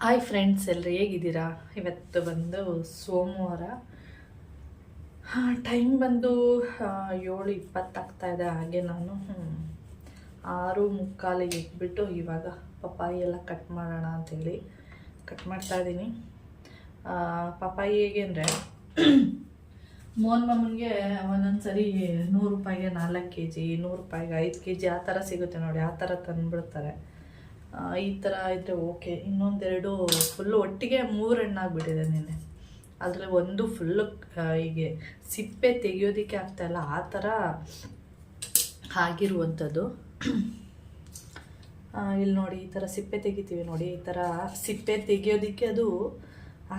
Hi friends, ಎಲ್ಲರೂ ಹೇಗಿದ್ದೀರಾ? ಇವತ್ತು ಬಂದು ಸೋಮವಾರ. ಟೈಮ್ ಬಂದು 7:20 ಆಗ್ತಾಯಿದೆ. ಹಾಗೆ ನಾನು 6:45 ಎದ್ಬಿಟ್ಟು ಇವಾಗ ಪಪ್ಪಾಯಿ ಎಲ್ಲ ಕಟ್ ಮಾಡೋಣ ಅಂಥೇಳಿ ಕಟ್ ಮಾಡ್ತಾಯಿದ್ದೀನಿ. ಪಪ್ಪಾಯಿ ಹೇಗೆ ಅಂದರೆ ಮೋಹನ್ ಮಾಮನಿಗೆ ಒಂದೊಂದು ಸರಿ 100 ರೂಪಾಯಿಗೆ 4 kg, 100 ರೂಪಾಯಿಗೆ 5 kg ಆ ಥರ ಸಿಗುತ್ತೆ ನೋಡಿ. ಆ ಥರ ತಂದುಬಿಡ್ತಾರೆ. ಈ ಥರ ಇದ್ದರೆ ಓಕೆ. ಇನ್ನೊಂದೆರಡು ಫುಲ್ಲು ಒಟ್ಟಿಗೆ 3 ಹಣ್ಣಾಗ್ಬಿಟ್ಟಿದೆ ನೆನ್ನೆ. ಅದರಲ್ಲಿ ಒಂದು ಫುಲ್ಲು ಹೀಗೆ ಸಿಪ್ಪೆ ತೆಗಿಯೋದಕ್ಕೆ ಆಗ್ತಾಯಿಲ್ಲ, ಆ ಥರ ಆಗಿರುವಂಥದ್ದು. ಇಲ್ಲಿ ನೋಡಿ, ಈ ಥರ ಸಿಪ್ಪೆ ತೆಗಿತೀವಿ ನೋಡಿ, ಈ ಥರ ಸಿಪ್ಪೆ ತೆಗಿಯೋದಕ್ಕೆ ಅದು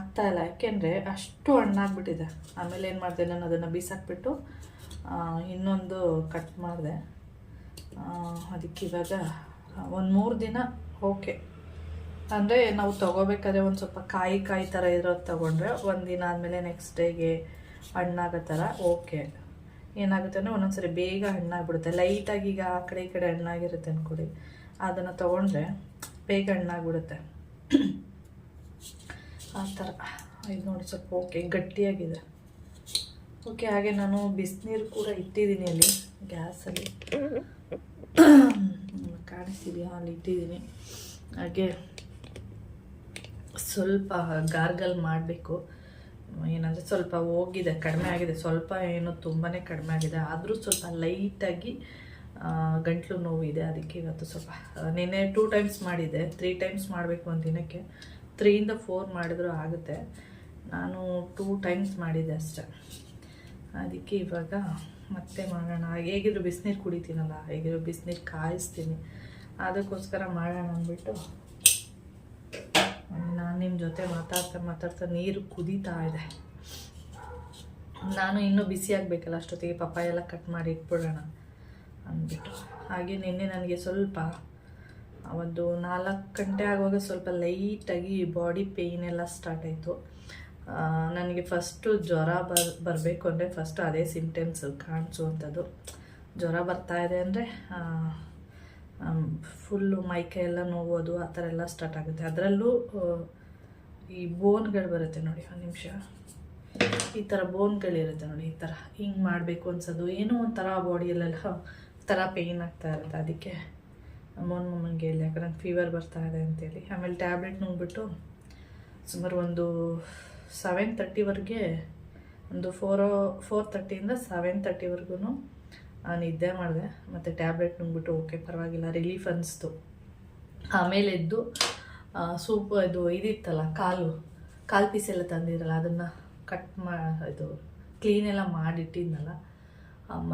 ಆಗ್ತಾಯಿಲ್ಲ. ಯಾಕೆಂದರೆ ಅಷ್ಟು ಹಣ್ಣಾಗ್ಬಿಟ್ಟಿದೆ. ಆಮೇಲೆ ಏನು ಮಾಡಿದೆ, ನಾನು ಅದನ್ನು ಬೀಸಾಕ್ಬಿಟ್ಟು ಇನ್ನೊಂದು ಕಟ್ ಮಾಡಿದೆ. ಅದಕ್ಕೆ ಇವಾಗ ಒಂದು 3 ದಿನ ಓಕೆ. ಅಂದರೆ ನಾವು ತೊಗೋಬೇಕಾದ್ರೆ ಒಂದು ಸ್ವಲ್ಪ ಕಾಯಿ ಥರ ಇರೋದು ತೊಗೊಂಡ್ರೆ ಒಂದು ದಿನ ಆದಮೇಲೆ ನೆಕ್ಸ್ಟ್ ಡೇಗೆ ಹಣ್ಣಾಗೋ ಥರ ಓಕೆ. ಏನಾಗುತ್ತೆ ಅಂದರೆ ಒಂದೊಂದು ಸರಿ ಬೇಗ ಹಣ್ಣಾಗ್ಬಿಡುತ್ತೆ. ಲೈಟಾಗಿ ಈಗ ಆ ಕಡೆ ಈ ಕಡೆ ಹಣ್ಣಾಗಿರುತ್ತೆ ಅಂದ್ಕೊಡಿ, ಅದನ್ನು ತೊಗೊಂಡ್ರೆ ಬೇಗ ಹಣ್ಣಾಗ್ಬಿಡುತ್ತೆ. ಆ ಥರ ಇದು ನೋಡಿ, ಸ್ವಲ್ಪ ಓಕೆ ಗಟ್ಟಿಯಾಗಿದೆ. ಓಕೆ. ಹಾಗೆ ನಾನು ಬಿಸಿನೀರು ಕೂಡ ಇಟ್ಟಿದ್ದೀನಿ ಅಲ್ಲಿ ಗ್ಯಾಸಲ್ಲಿ, ಕಾಣಿಸ್ತಿದೆಯಾ? ಅಲ್ಲಿ ಇಟ್ಟಿದ್ದೀನಿ. ಹಾಗೆ ಸ್ವಲ್ಪ ಗಾರ್ಗಲ್ ಮಾಡಬೇಕು. ಏನಂದರೆ ಸ್ವಲ್ಪ ಹೋಗಿದೆ, ಕಡಿಮೆ ಆಗಿದೆ. ಸ್ವಲ್ಪ ಏನು ತುಂಬಾ ಕಡಿಮೆ ಆಗಿದೆ, ಆದರೂ ಸ್ವಲ್ಪ ಲೈಟಾಗಿ ಗಂಟ್ಲು ನೋವಿದೆ. ಅದಕ್ಕೆ ಇವತ್ತು ಸ್ವಲ್ಪ ನಿನ್ನೆ 2 ಟೈಮ್ಸ್ ಮಾಡಿದ್ದೆ. 3 ಟೈಮ್ಸ್ ಮಾಡಬೇಕು ಒಂದು ದಿನಕ್ಕೆ. 3 ಇಂದ 4 ಮಾಡಿದ್ರೂ ಆಗುತ್ತೆ. ನಾನು 2 ಟೈಮ್ಸ್ ಮಾಡಿದ್ದೆ ಅಷ್ಟೆ. ಅದಕ್ಕೆ ಇವಾಗ ಮತ್ತೆ ಮಾಡೋಣ. ಹೇಗಿದ್ರು ಬಿಸಿನೀರು ಕುಡಿತೀನಲ್ಲ, ಹೇಗಿದ್ರು ಬಿಸಿನೀರು ಕಾಯಿಸ್ತೀನಿ, ಅದಕ್ಕೋಸ್ಕರ ಮಾಡೋಣ ಅಂದ್ಬಿಟ್ಟು ನಾನು ನಿಮ್ಮ ಜೊತೆ ಮಾತಾಡ್ತಾ ನೀರು ಕುದೀತಾ ಇದೆ. ನಾನು ಇನ್ನೂ ಬಿಸಿ ಆಗಬೇಕಲ್ಲ, ಅಷ್ಟೊತ್ತಿಗೆ ಪಪ್ಪಾಯಿ ಎಲ್ಲ ಕಟ್ ಮಾಡಿ ಇಟ್ಬಿಡೋಣ ಅಂದ್ಬಿಟ್ಟು. ಹಾಗೆ ನಿನ್ನೆ ನನಗೆ ಸ್ವಲ್ಪ ಒಂದು 4 ಗಂಟೆ ಆಗುವಾಗ ಸ್ವಲ್ಪ ಲೈಟಾಗಿ ಬಾಡಿ ಪೇಯ್ನ್ ಎಲ್ಲ ಸ್ಟಾರ್ಟ್ ಆಯಿತು. ನನಗೆ ಫಸ್ಟು ಜ್ವರ ಬರಬೇಕು ಅಂದರೆ ಫಸ್ಟ್ ಅದೇ ಸಿಂಪ್ಟಮ್ಸ್ ಕಾಣಿಸುವಂಥದ್ದು. ಜ್ವರ ಬರ್ತಾಯಿದೆ ಅಂದರೆ ಫುಲ್ಲು ಮೈಕೈ ಎಲ್ಲ ನೋವೋದು ಆ ಥರ ಎಲ್ಲ ಸ್ಟಾರ್ಟ್ ಆಗುತ್ತೆ. ಅದರಲ್ಲೂ ಈ ಬೋನ್ಗಳು ಬರುತ್ತೆ ನೋಡಿ, ಒಂದು ನಿಮಿಷ, ಈ ಥರ ಬೋನ್ಗಳಿರುತ್ತೆ ನೋಡಿ, ಈ ಥರ ಹಿಂಗೆ ಮಾಡಬೇಕು ಅನ್ಸೋದು, ಏನೋ ಒಂಥರ ಬಾಡಿಯಲ್ಲೆಲ್ಲ ಥರ ಪೇಯ್ನ್ ಆಗ್ತಾ ಇರುತ್ತೆ. ಅದಕ್ಕೆ ಮೊನ್ನೆ ಹೇಳಿ, ಯಾಕಂದ್ರೆ ನಂಗೆ ಫೀವರ್ ಬರ್ತಾಯಿದೆ ಅಂತೇಳಿ. ಆಮೇಲೆ ಟ್ಯಾಬ್ಲೆಟ್ ನುಂಗ್ಬಿಟ್ಟು ಸುಮಾರು ಒಂದು 7:30ವರೆಗೆ, ಒಂದು 4:30ಇಂದ 7:30ವರೆಗೂ ನಿದ್ದೆ ಮಾಡಿದೆ. ಮತ್ತು ಟ್ಯಾಬ್ಲೆಟ್ ನುಂಗ್ಬಿಟ್ಟು ಓಕೆ ಪರವಾಗಿಲ್ಲ, ರಿಲೀಫ್ ಅನ್ನಿಸ್ತು. ಆಮೇಲೆ ಎದ್ದು ಸೂಪ್ ಇದು ಇದಿತ್ತಲ್ಲ, ಕಾಲು ಪೀಸ್ ಎಲ್ಲ ತಂದಿರಲ್ಲ, ಅದನ್ನು ಇದು ಕ್ಲೀನೆಲ್ಲ ಮಾಡಿಟ್ಟಿದ್ನಲ್ಲ.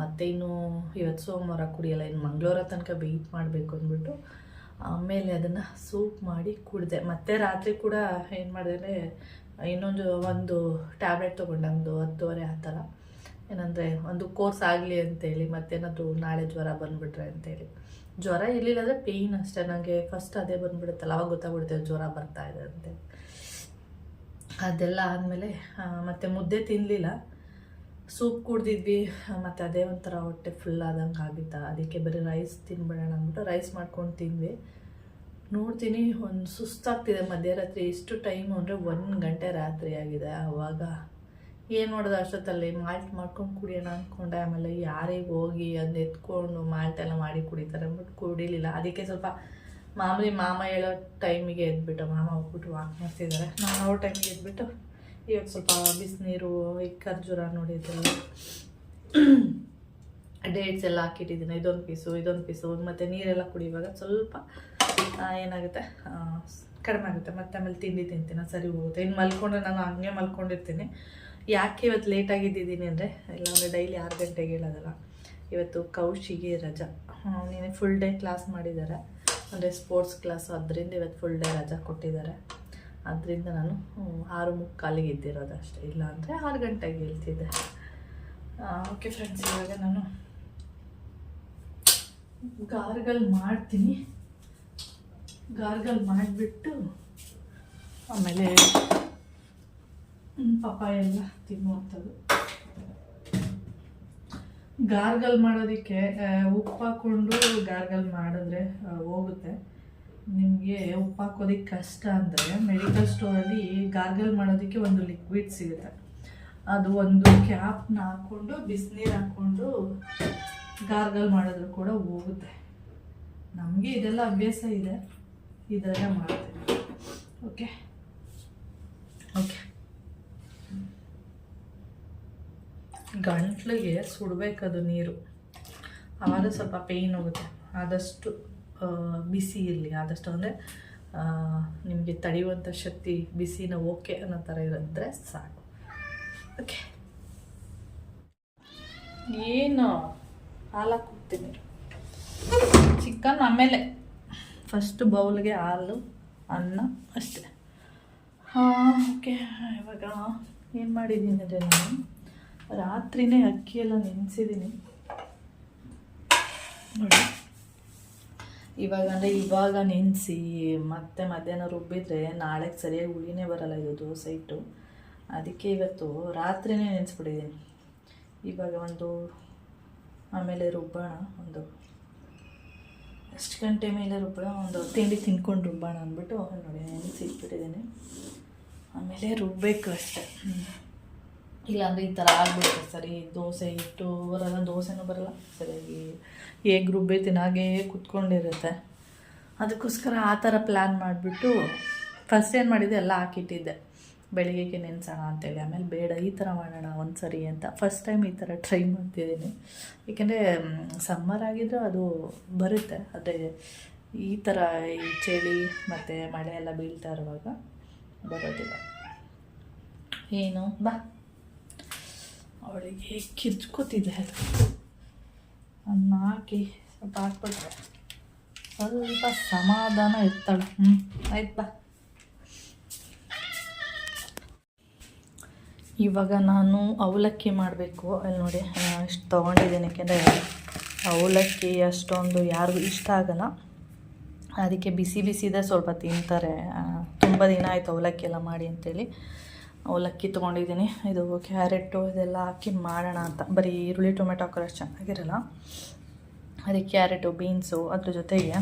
ಮತ್ತು ಇನ್ನು ಇವತ್ತು ಸೋಮವಾರ ಕುಡಿಯಲ್ಲ, ಇನ್ನು ಮಂಗಳವಾರ ತನಕ ವೆಯ್ಟ್ ಮಾಡಬೇಕು ಅಂದ್ಬಿಟ್ಟು ಆಮೇಲೆ ಅದನ್ನು ಸೂಪ್ ಮಾಡಿ ಕುಡಿದೆ. ಮತ್ತು ರಾತ್ರಿ ಕೂಡ ಏನು ಮಾಡಿದೆ, ಒಂದು ಟ್ಯಾಬ್ಲೆಟ್ ತೊಗೊಂಡೆ, ಒಂದು 10:30 ಆ ಥರ. ಏನಂದರೆ ಒಂದು ಕೋರ್ಸ್ ಆಗಲಿ ಅಂತೇಳಿ, ಮತ್ತೇನಾದರೂ ನಾಳೆ ಜ್ವರ ಬಂದುಬಿಟ್ರೆ ಅಂತೇಳಿ. ಜ್ವರ ಇರಲಿಲ್ಲ ಅಂದರೆ ಪೇಯ್ನ್ ಅಷ್ಟೇ. ನನಗೆ ಫಸ್ಟ್ ಅದೇ ಬಂದುಬಿಡುತ್ತಲ್ಲ, ಅವಾಗ ಗೊತ್ತಾಗ್ಬಿಡುತ್ತೆ ಜ್ವರ ಬರ್ತಾಯಿದೆ ಅಂತೇಳಿ. ಅದೆಲ್ಲ ಆದಮೇಲೆ ಮತ್ತು ಮುದ್ದೆ ತಿನ್ನಲಿಲ್ಲ, ಸೂಪ್ ಕುಡ್ದಿದ್ವಿ. ಮತ್ತು ಅದೇ ಒಂಥರ ಹೊಟ್ಟೆ ಫುಲ್ ಆದಂಗೆ ಆಗಿತ್ತಾ, ಅದಕ್ಕೆ ಬರೀ ರೈಸ್ ತಿನ್ಬಿಡೋಣ ಅಂದ್ಬಿಟ್ಟು ರೈಸ್ ಮಾಡ್ಕೊಂಡು ತಿಂದ್ವಿ. ನೋಡ್ತೀನಿ ಒಂದು ಸುಸ್ತಾಗ್ತಿದೆ ಮಧ್ಯರಾತ್ರಿ. ಎಷ್ಟು ಟೈಮು ಅಂದರೆ 1 ಗಂಟೆ ರಾತ್ರಿ ಆಗಿದೆ. ಆವಾಗ ಏನು ಮಾಡೋದು, ಅಷ್ಟೊತ್ತಲ್ಲಿ ಮಾಲ್ಟ್ ಮಾಡ್ಕೊಂಡು ಕುಡಿಯೋಣ ಅಂದ್ಕೊಂಡೆ. ಆಮೇಲೆ ಯಾರಿಗೆ ಹೋಗಿ ಅದು ಎತ್ಕೊಂಡು ಮಾಲ್ಟೆಲ್ಲ ಮಾಡಿ ಕುಡಿತಾರೆ ಅಂದ್ಬಿಟ್ಟು ಕುಡಿಲಿಲ್ಲ. ಅದಕ್ಕೆ ಸ್ವಲ್ಪ ಮಾಮೂಲಿ ಮಾಮ ಹೇಳೋ ಟೈಮಿಗೆ ಎದ್ಬಿಟ್ಟು, ಮಾಮ ಹೋಗ್ಬಿಟ್ಟು ವಾಕ್ ಮಾಡ್ತಿದ್ದಾರೆ, ನಾನು ಅವ್ರ ಟೈಮಿಗೆ ಎದ್ಬಿಟ್ಟು ಇವಾಗ ಸ್ವಲ್ಪ ಬಿಸಿನೀರು, ಈ ಖರ್ಜೂರ ನೋಡಿ, ಇದೆಲ್ಲ ಡೇಟ್ಸ್ ಎಲ್ಲ ಹಾಕಿಟ್ಟಿದ್ದೀನಿ, ಇದೊಂದು ಪೀಸು ಮತ್ತು ನೀರೆಲ್ಲ ಕುಡಿಯುವಾಗ ಸ್ವಲ್ಪ ಏನಾಗುತ್ತೆ, ಕಡಿಮೆ ಆಗುತ್ತೆ. ಮತ್ತು ಆಮೇಲೆ ತಿಂಡಿ ತಿಂತೀನಿ, ಸರಿ ಹೋಗುತ್ತೆ. ಇನ್ನು ಮಲ್ಕೊಂಡ್ರೆ ನಾನು ಹಂಗೆ ಮಲ್ಕೊಂಡಿರ್ತೀನಿ. ಯಾಕೆ ಇವತ್ತು ಲೇಟಾಗಿದ್ದೀನಿ ಅಂದರೆ, ಇಲ್ಲಾಂದರೆ ಡೈಲಿ 6 ಗಂಟೆಗೆ ಹೇಳೋದಲ್ಲ. ಇವತ್ತು ಕೌಶಿಗೆ ರಜಾ, ನೀನು ಫುಲ್ ಡೇ ಕ್ಲಾಸ್ ಮಾಡಿದ್ದಾರೆ, ಅಂದರೆ ಸ್ಪೋರ್ಟ್ಸ್ ಕ್ಲಾಸು. ಅದರಿಂದ ಇವತ್ತು ಫುಲ್ ಡೇ ರಜಾ ಕೊಟ್ಟಿದ್ದಾರೆ. ಅದರಿಂದ ನಾನು 6:45 ಎದ್ದಿರೋದು ಅಷ್ಟೇ, ಇಲ್ಲಾಂದರೆ 6 ಗಂಟೆಗೆ ಹೇಳ್ತಿದ್ದೆ. ಓಕೆ ಫ್ರೆಂಡ್ಸ್, ಇವಾಗ ನಾನು ಗಾರ್ಗಲ್ ಮಾಡ್ತೀನಿ. ಗಾರ್ಗಲ್ ಮಾಡಿಬಿಟ್ಟು ಆಮೇಲೆ ಪಪ್ಪಾಯ ಎಲ್ಲ ತಿನ್ನುವಂಥದ್ದು. ಗಾರ್ಗಲ್ ಮಾಡೋದಕ್ಕೆ ಉಪ್ಪು ಹಾಕ್ಕೊಂಡು ಗಾರ್ಗಲ್ ಮಾಡಿದ್ರೆ ಹೋಗುತ್ತೆ. ನಿಮಗೆ ಉಪ್ಪು ಹಾಕೋದಕ್ಕೆ ಕಷ್ಟ ಅಂದರೆ ಮೆಡಿಕಲ್ ಸ್ಟೋರಲ್ಲಿ ಗಾರ್ಗಲ್ ಮಾಡೋದಕ್ಕೆ ಒಂದು ಲಿಕ್ವಿಡ್ ಸಿಗುತ್ತೆ. ಅದು ಒಂದು ಕ್ಯಾಪ್ನ ಹಾಕ್ಕೊಂಡು ಬಿಸಿನೀರು ಹಾಕ್ಕೊಂಡು ಗಾರ್ಗಲ್ ಮಾಡಿದ್ರು ಕೂಡ ಹೋಗುತ್ತೆ. ನಮಗೆ ಇದೆಲ್ಲ ಅಭ್ಯಾಸ ಇದೆ, ಇದೆಲ್ಲ ಮಾಡ್ತೀವಿ. Okay okay. ಗಂಟ್ಲಿಗೆ ಸುಡಬೇಕದು ನೀರು, ಆವಾಗ ಸ್ವಲ್ಪ ಪೇಯ್ನ್ ಹೋಗುತ್ತೆ. ಆದಷ್ಟು ಬಿಸಿ ಇರಲಿ, ಆದಷ್ಟು ಅಂದರೆ ನಿಮಗೆ ತಡೆಯುವಂಥ ಶಕ್ತಿ ಬಿಸಿನ ಓಕೆ ಅನ್ನೋ ಥರ ಇರಿದ್ರೆ ಸಾಕು. ಓಕೆ, ಏನು ಹಾಲು ಹಾಕ್ತೀನಿ. ಚಿಕನ್ ಆಮೇಲೆ ಫಸ್ಟ್ ಬೌಲ್ಗೆ ಹಾಲು ಅನ್ನ ಅಷ್ಟೇ. ಓಕೆ, ಇವಾಗ ಏನು ಮಾಡಿದ್ದೀನಿ ಅಂದರೆ ನಾನು ರಾತ್ರಿನೇ ಅಕ್ಕಿ ಎಲ್ಲ ನೆನೆಸಿದ್ದೀನಿ ನೋಡಿ. ಇವಾಗ ನೆನೆಸಿ ಮತ್ತೆ ಮಧ್ಯಾಹ್ನ ರುಬ್ಬಿದ್ರೆ ನಾಳೆಗೆ ಸರಿಯಾಗಿ ಹುಳಿನೇ ಬರಲ್ಲ ಇದು ದೋಸೆ ಹಿಟ್ಟು. ಅದಕ್ಕೆ ಇವತ್ತು ರಾತ್ರಿನೇ ನೆನೆಸ್ಬಿಟ್ಟಿದ್ದೀನಿ. ಇವಾಗ ಆಮೇಲೆ ರುಬ್ಬೋಣ, ಒಂದು ಎಷ್ಟು ಗಂಟೆ ಮೇಲೆ ರುಬ್ಬೋಣ, ಒಂದು ತಿಂಡಿ ತಿನ್ಕೊಂಡು ರುಬ್ಬೋಣ ಅಂದ್ಬಿಟ್ಟು ನೋಡಿ ನೆನೆಸಿ ಇಟ್ಬಿಟ್ಟಿದ್ದೀನಿ. ಆಮೇಲೆ ರುಬ್ಬೇಕು ಅಷ್ಟೆ, ಇಲ್ಲಾಂದರೆ ಈ ಥರ ಆಗ್ಬಿಡುತ್ತೆ. ಸರಿ ದೋಸೆ ಹಿಟ್ಟು ಬರಲ್ಲ, ದೋಸೆನೂ ಬರಲ್ಲ ಸರಿಯಾಗಿ, ಹೇಗೆ ರುಬ್ಬಿರ್ತೀನಿ ಹಾಗೇ ಕುತ್ಕೊಂಡಿರುತ್ತೆ. ಅದಕ್ಕೋಸ್ಕರ ಆ ಥರ ಪ್ಲ್ಯಾನ್ ಮಾಡಿಬಿಟ್ಟು ಫಸ್ಟ್ ಏನು ಮಾಡಿದ್ದೆ, ಎಲ್ಲ ಹಾಕಿಟ್ಟಿದ್ದೆ ಬೆಳಿಗ್ಗೆಗೆ ನೆನೆಸೋಣ ಅಂತೇಳಿ. ಆಮೇಲೆ ಬೇಡ ಈ ಥರ ಮಾಡೋಣ ಒಂದು ಸರಿ ಅಂತ ಫಸ್ಟ್ ಟೈಮ್ ಈ ಥರ ಟ್ರೈ ಮಾಡ್ತಿದ್ದೀನಿ. ಏಕೆಂದರೆ ಸಮ್ಮರ್ ಆಗಿದ್ದರೆ ಅದು ಬರುತ್ತೆ, ಆದರೆ ಈ ಥರ ಈ ಚಳಿ ಮತ್ತು ಮಳೆ ಎಲ್ಲ ಬೀಳ್ತಾ ಇರುವಾಗ ಬರೋದಿಲ್ಲ. ಏನು ಬಾ, ಅವಳಿಗೆ ಕಿರ್ಚ್ಕೋತಿದ್ದೆ, ಅದು ಅನ್ನ ಹಾಕಿ ಸ್ವಲ್ಪ ಹಾಕ್ಬಿಟ್ರೆ ಸ್ವಲ್ಪ ಸಮಾಧಾನ ಇರ್ತಾಳೆ. ಆಯ್ತು ಬಾ. ಇವಾಗ ನಾನು ಅವಲಕ್ಕಿ ಮಾಡಬೇಕು. ಅಲ್ಲಿ ನೋಡಿ ಇಷ್ಟು ತೊಗೊಂಡಿದ್ದೀನಿ, ಯಾಕೆಂದರೆ ಅವಲಕ್ಕಿ ಅಷ್ಟೊಂದು ಯಾರಿಗೂ ಇಷ್ಟ ಆಗಲ್ಲ. ಅದಕ್ಕೆ ಬಿಸಿ ಬಿಸಿದೆ ಸ್ವಲ್ಪ ತಿಂತಾರೆ. ತುಂಬ ದಿನ ಆಯಿತು ಅವಲಕ್ಕಿ ಎಲ್ಲ ಮಾಡಿ ಅಂತೇಳಿ ಅವಲಕ್ಕಿ ತೊಗೊಂಡಿದ್ದೀನಿ. ಇದು ಕ್ಯಾರೆಟು ಇದೆಲ್ಲ ಹಾಕಿ ಮಾಡೋಣ ಅಂತ. ಬರೀ ಈರುಳ್ಳಿ ಟೊಮೆಟೊ ಹಾಕೋರು ಅಷ್ಟು ಚೆನ್ನಾಗಿರಲ್ಲ. ಅದಕ್ಕೆ ಕ್ಯಾರೆಟು ಬೀನ್ಸು ಅದ್ರ ಜೊತೆಗೆ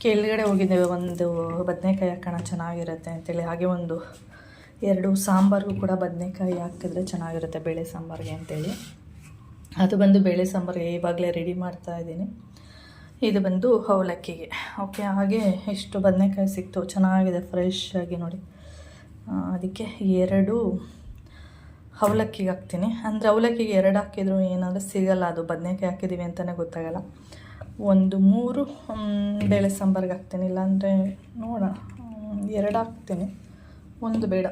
ಕೆಳಗಡೆ ಹೋಗಿದ್ದೇವೆ, ಒಂದು ಬದನೆಕಾಯಿ ಹಾಕೋಣ ಚೆನ್ನಾಗಿರುತ್ತೆ ಅಂತೇಳಿ. ಹಾಗೆ ಒಂದು 2 ಸಾಂಬಾರಿಗೂ ಕೂಡ ಬದನೆಕಾಯಿ ಹಾಕಿದ್ರೆ ಚೆನ್ನಾಗಿರುತ್ತೆ, ಬೇಳೆ ಸಾಂಬಾರಿಗೆ ಅಂತೇಳಿ. ಅದು ಬಂದು ಬೇಳೆ ಸಾಂಬಾರಿಗೆ ಇವಾಗಲೇ ರೆಡಿ ಮಾಡ್ತಾಯಿದ್ದೀನಿ. ಇದು ಬಂದು ಅವಲಕ್ಕಿಗೆ. ಓಕೆ, ಹಾಗೆ ಎಷ್ಟು ಬದನೆಕಾಯಿ ಸಿಕ್ತು, ಚೆನ್ನಾಗಿದೆ ಫ್ರೆಶ್ ಆಗಿ ನೋಡಿ. ಅದಕ್ಕೆ 2 ಅವಲಕ್ಕಿಗೆ ಹಾಕ್ತೀನಿ. ಅಂದರೆ ಅವಲಕ್ಕಿಗೆ 2 ಹಾಕಿದ್ರು ಏನಾದರೂ ಸಿಗಲ್ಲ, ಅದು ಬದನೆಕಾಯಿ ಹಾಕಿದ್ದೀವಿ ಅಂತಲೇ ಗೊತ್ತಾಗಲ್ಲ. ಒಂದು 3 ಬೇಳೆ ಸಾಂಬಾರಿಗೆ ಹಾಕ್ತೀನಿ, ಇಲ್ಲಾಂದರೆ ನೋಡೋಣ 2 ಹಾಕ್ತೀನಿ, 1 ಬೇಡ.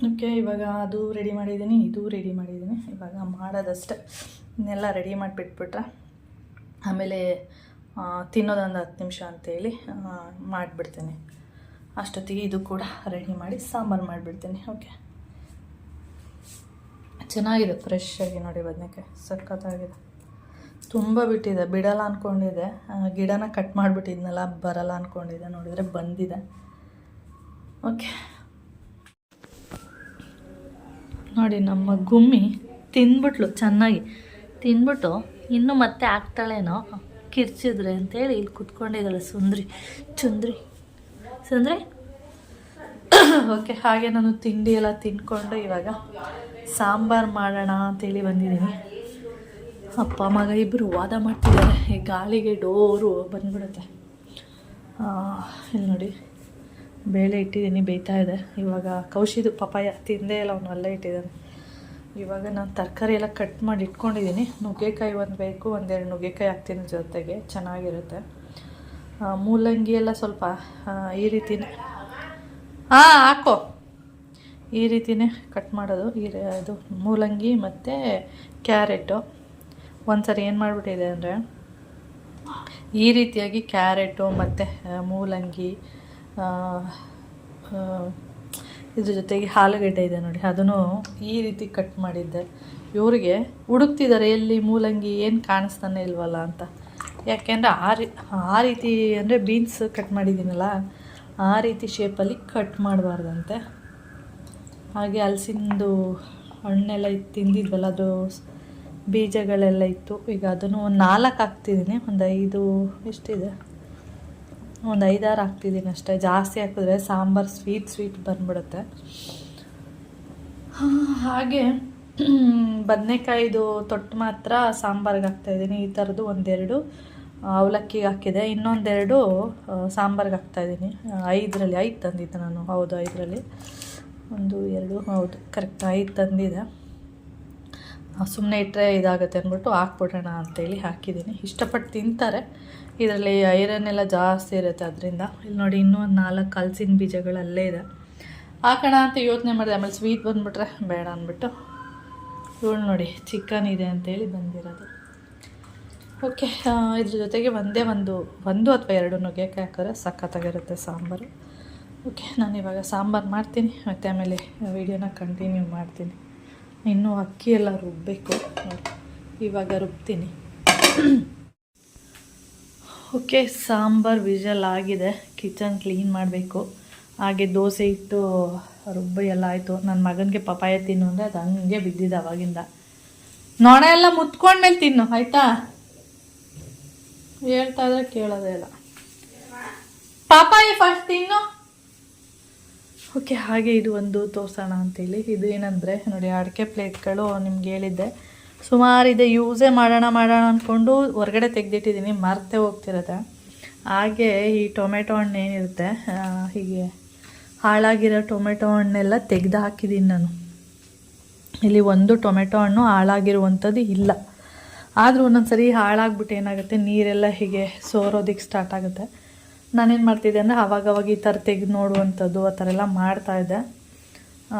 ಓಕೆ, ಇವಾಗ ಅದು ರೆಡಿ ಮಾಡಿದ್ದೀನಿ, ಇದು ರೆಡಿ ಮಾಡಿದ್ದೀನಿ. ಇವಾಗ ಮಾಡೋದಷ್ಟೇ, ಇನ್ನೆಲ್ಲ ರೆಡಿ ಮಾಡಿಬಿಟ್ಬಿಟ್ರೆ ಆಮೇಲೆ ತಿನ್ನೋದೊಂದು 10 ನಿಮಿಷ ಅಂತೇಳಿ ಮಾಡಿಬಿಡ್ತೀನಿ. ಅಷ್ಟೊತ್ತಿಗೆ ಇದು ಕೂಡ ರೆಡಿ ಮಾಡಿ ಸಾಂಬಾರು ಮಾಡಿಬಿಡ್ತೀನಿ. ಓಕೆ, ಚೆನ್ನಾಗಿದೆ ಫ್ರೆಶ್ ಆಗಿ ನೋಡಿ ಬದನೆಕಾಯಿ, ಸಖತ್ತಾಗಿದೆ. ತುಂಬ ಬಿಟ್ಟಿದೆ, ಬಿಡಲ್ಲ ಅಂದ್ಕೊಂಡಿದ್ದೆ, ಗಿಡನ ಕಟ್ ಮಾಡಿಬಿಟ್ಟಿದ್ನಲ್ಲ, ಬರಲ್ಲ ಅಂದ್ಕೊಂಡಿದ್ದೆ, ನೋಡಿದರೆ ಬಂದಿದೆ. ಓಕೆ ನೋಡಿ, ನಮ್ಮ ಗುಮ್ಮಿ ತಿಂದ್ಬಿಟ್ಲು, ಚೆನ್ನಾಗಿ ತಿಂದ್ಬಿಟ್ಟು ಇನ್ನೂ ಮತ್ತೆ ಆಗ್ತಾಳೇನೋ ಕಿರ್ಚಿದ್ರೆ ಅಂತೇಳಿ ಇಲ್ಲಿ ಕುತ್ಕೊಂಡಿದ್ದಾಳೆ ಸುಂದ್ರಿ ಸುಂದ್ರಿ. ಓಕೆ, ಹಾಗೆ ನಾನು ತಿಂಡಿ ಎಲ್ಲ ತಿಂದ್ಕೊಂಡು ಇವಾಗ ಸಾಂಬಾರು ಮಾಡೋಣ ಅಂತೇಳಿ ಬಂದಿದ್ದೀನಿ. ಅಪ್ಪ ಮಗ ಇಬ್ಬರು ವಾದ ಮಾಡ್ತಿದ್ದಾರೆ, ಈ ಗಾಳಿಗೆ ಡೋರು ಬಂದ್ಬಿಡುತ್ತೆ. ಇಲ್ಲಿ ನೋಡಿ ಬೇಳೆ ಇಟ್ಟಿದ್ದೀನಿ, ಬೇಯ್ತಾ ಇದೆ. ಇವಾಗ ಕೌಶಿದು ಪಪಾಯ ತಿಂದೇ ಇಲ್ಲ, ಅವನು ಅಲ್ಲೇ ಇಟ್ಟಿದ್ದಾನೆ. ಇವಾಗ ನಾನು ತರಕಾರಿ ಎಲ್ಲ ಕಟ್ ಮಾಡಿ ಇಟ್ಕೊಂಡಿದ್ದೀನಿ. ನುಗ್ಗೆಕಾಯಿ ಒಂದು ಬೇಕು, 1-2 ನುಗ್ಗೆಕಾಯಿ ಹಾಕ್ತೀನಿ ಜೊತೆಗೆ, ಚೆನ್ನಾಗಿರುತ್ತೆ. ಮೂಲಂಗಿ ಎಲ್ಲ ಸ್ವಲ್ಪ ಈ ರೀತಿನೇ ಹಾಕೋ, ಈ ರೀತಿಯೇ ಕಟ್ ಮಾಡೋದು. ಇದು ಮೂಲಂಗಿ ಮತ್ತು ಕ್ಯಾರೆಟು ಒಂದು ಸರಿ ಏನು ಮಾಡಿಬಿಟ್ಟಿದೆ ಅಂದರೆ, ಈ ರೀತಿಯಾಗಿ ಕ್ಯಾರೆಟು ಮತ್ತು ಮೂಲಂಗಿ, ಇದ್ರ ಜೊತೆಗೆ ಆಲೂಗಡ್ಡೆ ಇದೆ ನೋಡಿ, ಅದನ್ನು ಈ ರೀತಿ ಕಟ್ ಮಾಡಿದ್ದೆ. ಇವರಿಗೆ ಹುಡುಕ್ತಿದ್ದಾರೆ ಎಲ್ಲಿ ಮೂಲಂಗಿ ಏನು ಕಾಣಿಸ್ತಾನೆ ಇಲ್ವಲ್ಲ ಅಂತ. ಯಾಕೆಂದರೆ ಆ ರೀತಿ ಅಂದರೆ ಬೀನ್ಸ್ ಕಟ್ ಮಾಡಿದ್ದೀನಲ್ಲ, ಆ ರೀತಿ ಶೇಪಲ್ಲಿ ಕಟ್ ಮಾಡಬಾರ್ದಂತೆ. ಹಾಗೆ ಹಲಸಿಂದು ಹಣ್ಣೆಲ್ಲ ತಿಂದಿದ್ವಲ್ಲ, ಅದು ಬೀಜಗಳೆಲ್ಲ ಇತ್ತು. ಈಗ ಅದನ್ನು ಒಂದು 4 ಹಾಕ್ತಿದ್ದೀನಿ, ಒಂದು 5 ಎಷ್ಟಿದೆ ಒಂದು 5-6 ಹಾಕ್ತಿದ್ದೀನಿ ಅಷ್ಟೇ. ಜಾಸ್ತಿ ಹಾಕಿದ್ರೆ ಸಾಂಬಾರು ಸ್ವೀಟ್ ಬಂದ್ಬಿಡುತ್ತೆ. ಹಾಗೆ ಬದನೆಕಾಯಿದು ತೊಟ್ಟು ಮಾತ್ರ ಸಾಂಬಾರಿಗೆ ಹಾಕ್ತಾಯಿದ್ದೀನಿ. ಈ ಥರದ್ದು 1-2 ಅವಲಕ್ಕಿಗೆ ಹಾಕಿದೆ, ಇನ್ನೊಂದೆರಡು ಸಾಂಬಾರಿಗೆ ಹಾಕ್ತಾಯಿದ್ದೀನಿ. 5 ತಂದಿದ್ದೆ ನಾನು. ಹೌದು 5, 1, 2, ಹೌದು ಕರೆಕ್ಟ್ 5 ತಂದಿದೆ. ಸುಮ್ಮನೆ ಇಟ್ಟರೆ ಇದಾಗುತ್ತೆ ಅಂದ್ಬಿಟ್ಟು ಹಾಕ್ಬಿಡೋಣ ಅಂತೇಳಿ ಹಾಕಿದ್ದೀನಿ. ಇಷ್ಟಪಟ್ಟು ತಿಂತಾರೆ. ಇದರಲ್ಲಿ ಐರನ್ ಎಲ್ಲ ಜಾಸ್ತಿ ಇರುತ್ತೆ ಅದರಿಂದ. ಇಲ್ಲಿ ನೋಡಿ ಇನ್ನೂ ಒಂದು 4 ಹಲಸಿನ ಬೀಜಗಳು ಅಲ್ಲೇ ಇದೆ. ಹಾಕೋಣ ಅಂತ ಯೋಚನೆ ಮಾಡಿದೆ, ಆಮೇಲೆ ಸ್ವೀಟ್ ಬಂದುಬಿಟ್ರೆ ಬೇಡ ಅಂದ್ಬಿಟ್ಟು ಇವಳು ನೋಡಿ ಚಿಕನ್ ಇದೆ ಅಂತೇಳಿ ಬಂದಿರೋದು. ಓಕೆ, ಇದ್ರ ಜೊತೆಗೆ ಒಂದೇ ಒಂದು ಅಥವಾ 2 ನುಗ್ಗೆಕಾಯಿ ಹಾಕಿದ್ರೆ ಸಖತ್ತಾಗಿರುತ್ತೆ ಸಾಂಬಾರು. ಓಕೆ, ನಾನು ಇವಾಗ ಸಾಂಬಾರು ಮಾಡ್ತೀನಿ, ಮತ್ತು ಆಮೇಲೆ ವೀಡಿಯೋನ ಕಂಟಿನ್ಯೂ ಮಾಡ್ತೀನಿ. ಇನ್ನೂ ಅಕ್ಕಿ ಎಲ್ಲ ರುಬ್ಬಬೇಕು, ಇವಾಗ ರುಬ್ತೀನಿ. ಓಕೆ, ಸಾಂಬಾರು ವಿಷಲ್ ಆಗಿದೆ. ಕಿಚನ್ ಕ್ಲೀನ್ ಮಾಡಬೇಕು. ಹಾಗೆ ದೋಸೆ ಇಟ್ಟು ರುಬ್ಬಿ ಎಲ್ಲ ಆಯಿತು. ನನ್ನ ಮಗನಿಗೆ ಪಪಾಯ ತಿನ್ನು ಅಂದರೆ ಅದು ಹಂಗೆ ಬಿದ್ದಿದೆ ಅವಾಗಿಂದ. ನೊಣ ಎಲ್ಲ ಮುತ್ಕೊಂಡ್ಮೇಲೆ ತಿನ್ನು ಆಯಿತಾ, ಹೇಳ್ತಾ ಇದ್ರೆ ಕೇಳೋದೇ ಇಲ್ಲ. ಪಪಾಯ ಫಸ್ಟ್ ತಿನ್ನು. ಓಕೆ, ಹಾಗೆ ಇದು ಒಂದು ತೋರಿಸೋಣ ಅಂತೇಳಿ. ಇದು ಏನಂದರೆ ನೋಡಿ, ಅಡಿಕೆ ಪ್ಲೇಟ್ಗಳು ನಿಮ್ಗೆ ಹೇಳಿದ್ದೆ ಸುಮಾರಿದೆ, ಯೂಸೇ ಮಾಡೋಣ ಅಂದ್ಕೊಂಡು ಹೊರಗಡೆ ತೆಗೆದಿಟ್ಟಿದ್ದೀನಿ, ಮರ್ತೇ ಹೋಗ್ತಿರುತ್ತೆ. ಹಾಗೆ ಈ ಟೊಮೆಟೊ ಹಣ್ಣು ಏನಿರುತ್ತೆ, ಹೀಗೆ ಹಾಳಾಗಿರೋ ಟೊಮೆಟೊ ಹಣ್ಣೆಲ್ಲ ತೆಗೆದು ಹಾಕಿದ್ದೀನಿ ನಾನು. ಇಲ್ಲಿ ಒಂದು ಟೊಮೆಟೊ ಹಣ್ಣು ಹಾಳಾಗಿರುವಂಥದ್ದು ಇಲ್ಲ. ಆದರೂ ಒಂದೊಂದು ಸರಿ ಹಾಳಾಗ್ಬಿಟ್ಟು ಏನಾಗುತ್ತೆ, ನೀರೆಲ್ಲ ಹೀಗೆ ಸೋರೋದಕ್ಕೆ ಸ್ಟಾರ್ಟ್ ಆಗುತ್ತೆ. ನಾನೇನು ಮಾಡ್ತಿದ್ದೆ ಅಂದರೆ ಅವಾಗವಾಗ ಈ ಥರ ತೆಗೆದು ನೋಡುವಂಥದ್ದು ಆ ಥರ ಎಲ್ಲ ಮಾಡ್ತಾಯಿದ್ದೆ.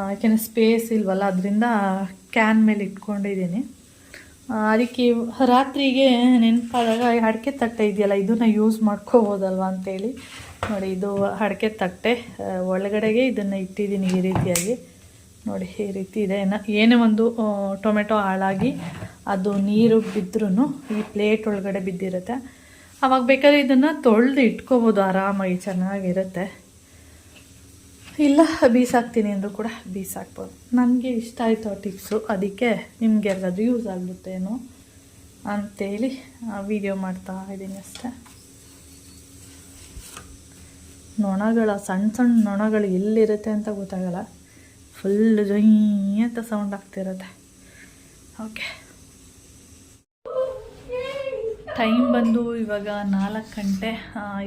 ಯಾಕೆಂದರೆ ಸ್ಪೇಸ್ ಇಲ್ವಲ್ಲ, ಅದರಿಂದ ಕ್ಯಾನ್ ಮೇಲೆ ಇಟ್ಕೊಂಡಿದ್ದೀನಿ. ಅದಕ್ಕೆ ರಾತ್ರಿಗೆ ನೆನಪಾದಾಗ ಅಡಿಕೆ ತಟ್ಟೆ ಇದೆಯಲ್ಲ, ಇದನ್ನು ಯೂಸ್ ಮಾಡ್ಕೋಬೋದಲ್ವ ಅಂತೇಳಿ ನೋಡಿ, ಇದು ಅಡಿಕೆ ತಟ್ಟೆ ಒಳಗಡೆಗೆ ಇದನ್ನು ಇಟ್ಟಿದ್ದೀನಿ ಈ ರೀತಿಯಾಗಿ. ನೋಡಿ ಈ ರೀತಿ ಇದೆ. ಏನೇ ಒಂದು ಟೊಮೆಟೊ ಹಾಳಾಗಿ ಅದು ನೀರು ಬಿದ್ದರೂ ಈ ಪ್ಲೇಟ್ ಒಳಗಡೆ ಬಿದ್ದಿರುತ್ತೆ. ಅವಾಗ ಬೇಕಾದ್ರೆ ಇದನ್ನು ತೊಳೆದು ಇಟ್ಕೋಬೋದು ಆರಾಮಾಗಿ, ಚೆನ್ನಾಗಿರುತ್ತೆ. ಇಲ್ಲ ಬೀಸಾಕ್ತೀನಿ ಅಂದರೂ ಕೂಡ ಬೀಸಾಕ್ಬೋದು. ನನಗೆ ಇಷ್ಟ ಆಯಿತು ಆ ಟಿಪ್ಸು, ಅದಕ್ಕೆ ನಿಮ್ಗೆ ಯಾರಿಗಾದ್ರೂ ಯೂಸ್ ಆಗುತ್ತೇನೋ ಅಂಥೇಳಿ ವಿಡಿಯೋ ಮಾಡ್ತಾ ಇದ್ದೀನಿ ಅಷ್ಟೇ. ನೊಣಗಳ ಸಣ್ಣ ನೊಣಗಳು ಎಲ್ಲಿರುತ್ತೆ ಅಂತ ಗೊತ್ತಾಗಲ್ಲ, ಫುಲ್ ಜೊಯ್ ಅಂತ ಸೌಂಡ್ ಆಗ್ತಿರುತ್ತೆ. ಓಕೆ, ಟೈಮ್ ಬಂದು ಇವಾಗ 4 ಗಂಟೆ.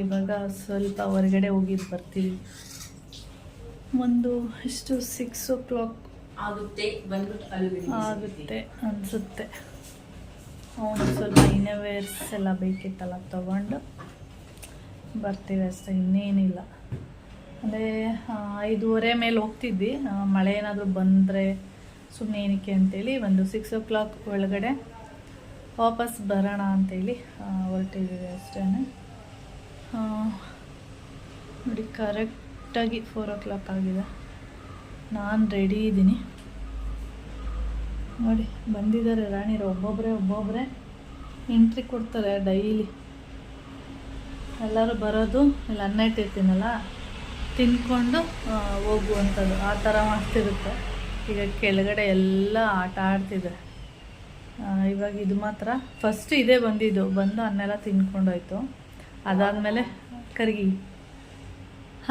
ಇವಾಗ ಸ್ವಲ್ಪ ಹೊರಗಡೆ ಹೋಗಿದ್ದು ಬರ್ತೀವಿ. ಎಷ್ಟು 6 o'clock ಆಗುತ್ತೆ ಅನಿಸುತ್ತೆ. ಅವನು ಸ್ವಲ್ಪ ಇನ್ನವೇರ್ಸ್ ಎಲ್ಲ ಬೇಕಿತ್ತಲ್ಲ ತೊಗೊಂಡು ಬರ್ತೀವಿ ಅಷ್ಟೇ, ಇನ್ನೇನಿಲ್ಲ. ಅಂದರೆ 5:30 ಮೇಲೆ ಹೋಗ್ತಿದ್ವಿ, ಮಳೆ ಏನಾದರೂ ಬಂದರೆ ಸುಮ್ಮನೆ ಏನಕ್ಕೆ ಅಂತೇಳಿ ಒಂದು 6 o'clock ಒಳಗಡೆ ವಾಪಸ್ ಬರೋಣ ಅಂತೇಳಿ ಹೊರಟಿದ್ದೀವಿ ಅಷ್ಟೇ. ನೋಡಿ ಕರೆಕ್ಟಾಗಿ 4 o'clock ಆಗಿದೆ. ನಾನು ರೆಡಿ ಇದ್ದೀನಿ. ನೋಡಿ ಬಂದಿದ್ದಾರೆ ರಾಣಿರು, ಒಬ್ಬೊಬ್ಬರೇ ಎಂಟ್ರಿ ಕೊಡ್ತಾರೆ ಡೈಲಿ. ಎಲ್ಲರೂ ಬರೋದು, ಇಲ್ಲಿ ಅನ್ನ ಇಟ್ಟಿರ್ತೀನಲ್ಲ ತಿಂದ್ಕೊಂಡು ಹೋಗುವಂಥದ್ದು, ಆ ಥರ ಮಾಡ್ತಿರುತ್ತೆ. ಈಗ ಕೆಳಗಡೆ ಎಲ್ಲ ಆಟ ಆಡ್ತಿದೆ. ಇವಾಗ ಇದು ಮಾತ್ರ ಫಸ್ಟ್ ಇದೇ ಬಂದಿದ್ದು, ಬಂದು ಅನ್ನೆಲ್ಲ ತಿನ್ಕೊಂಡೋಯ್ತು. ಅದಾದಮೇಲೆ ಕರ್ಗಿ,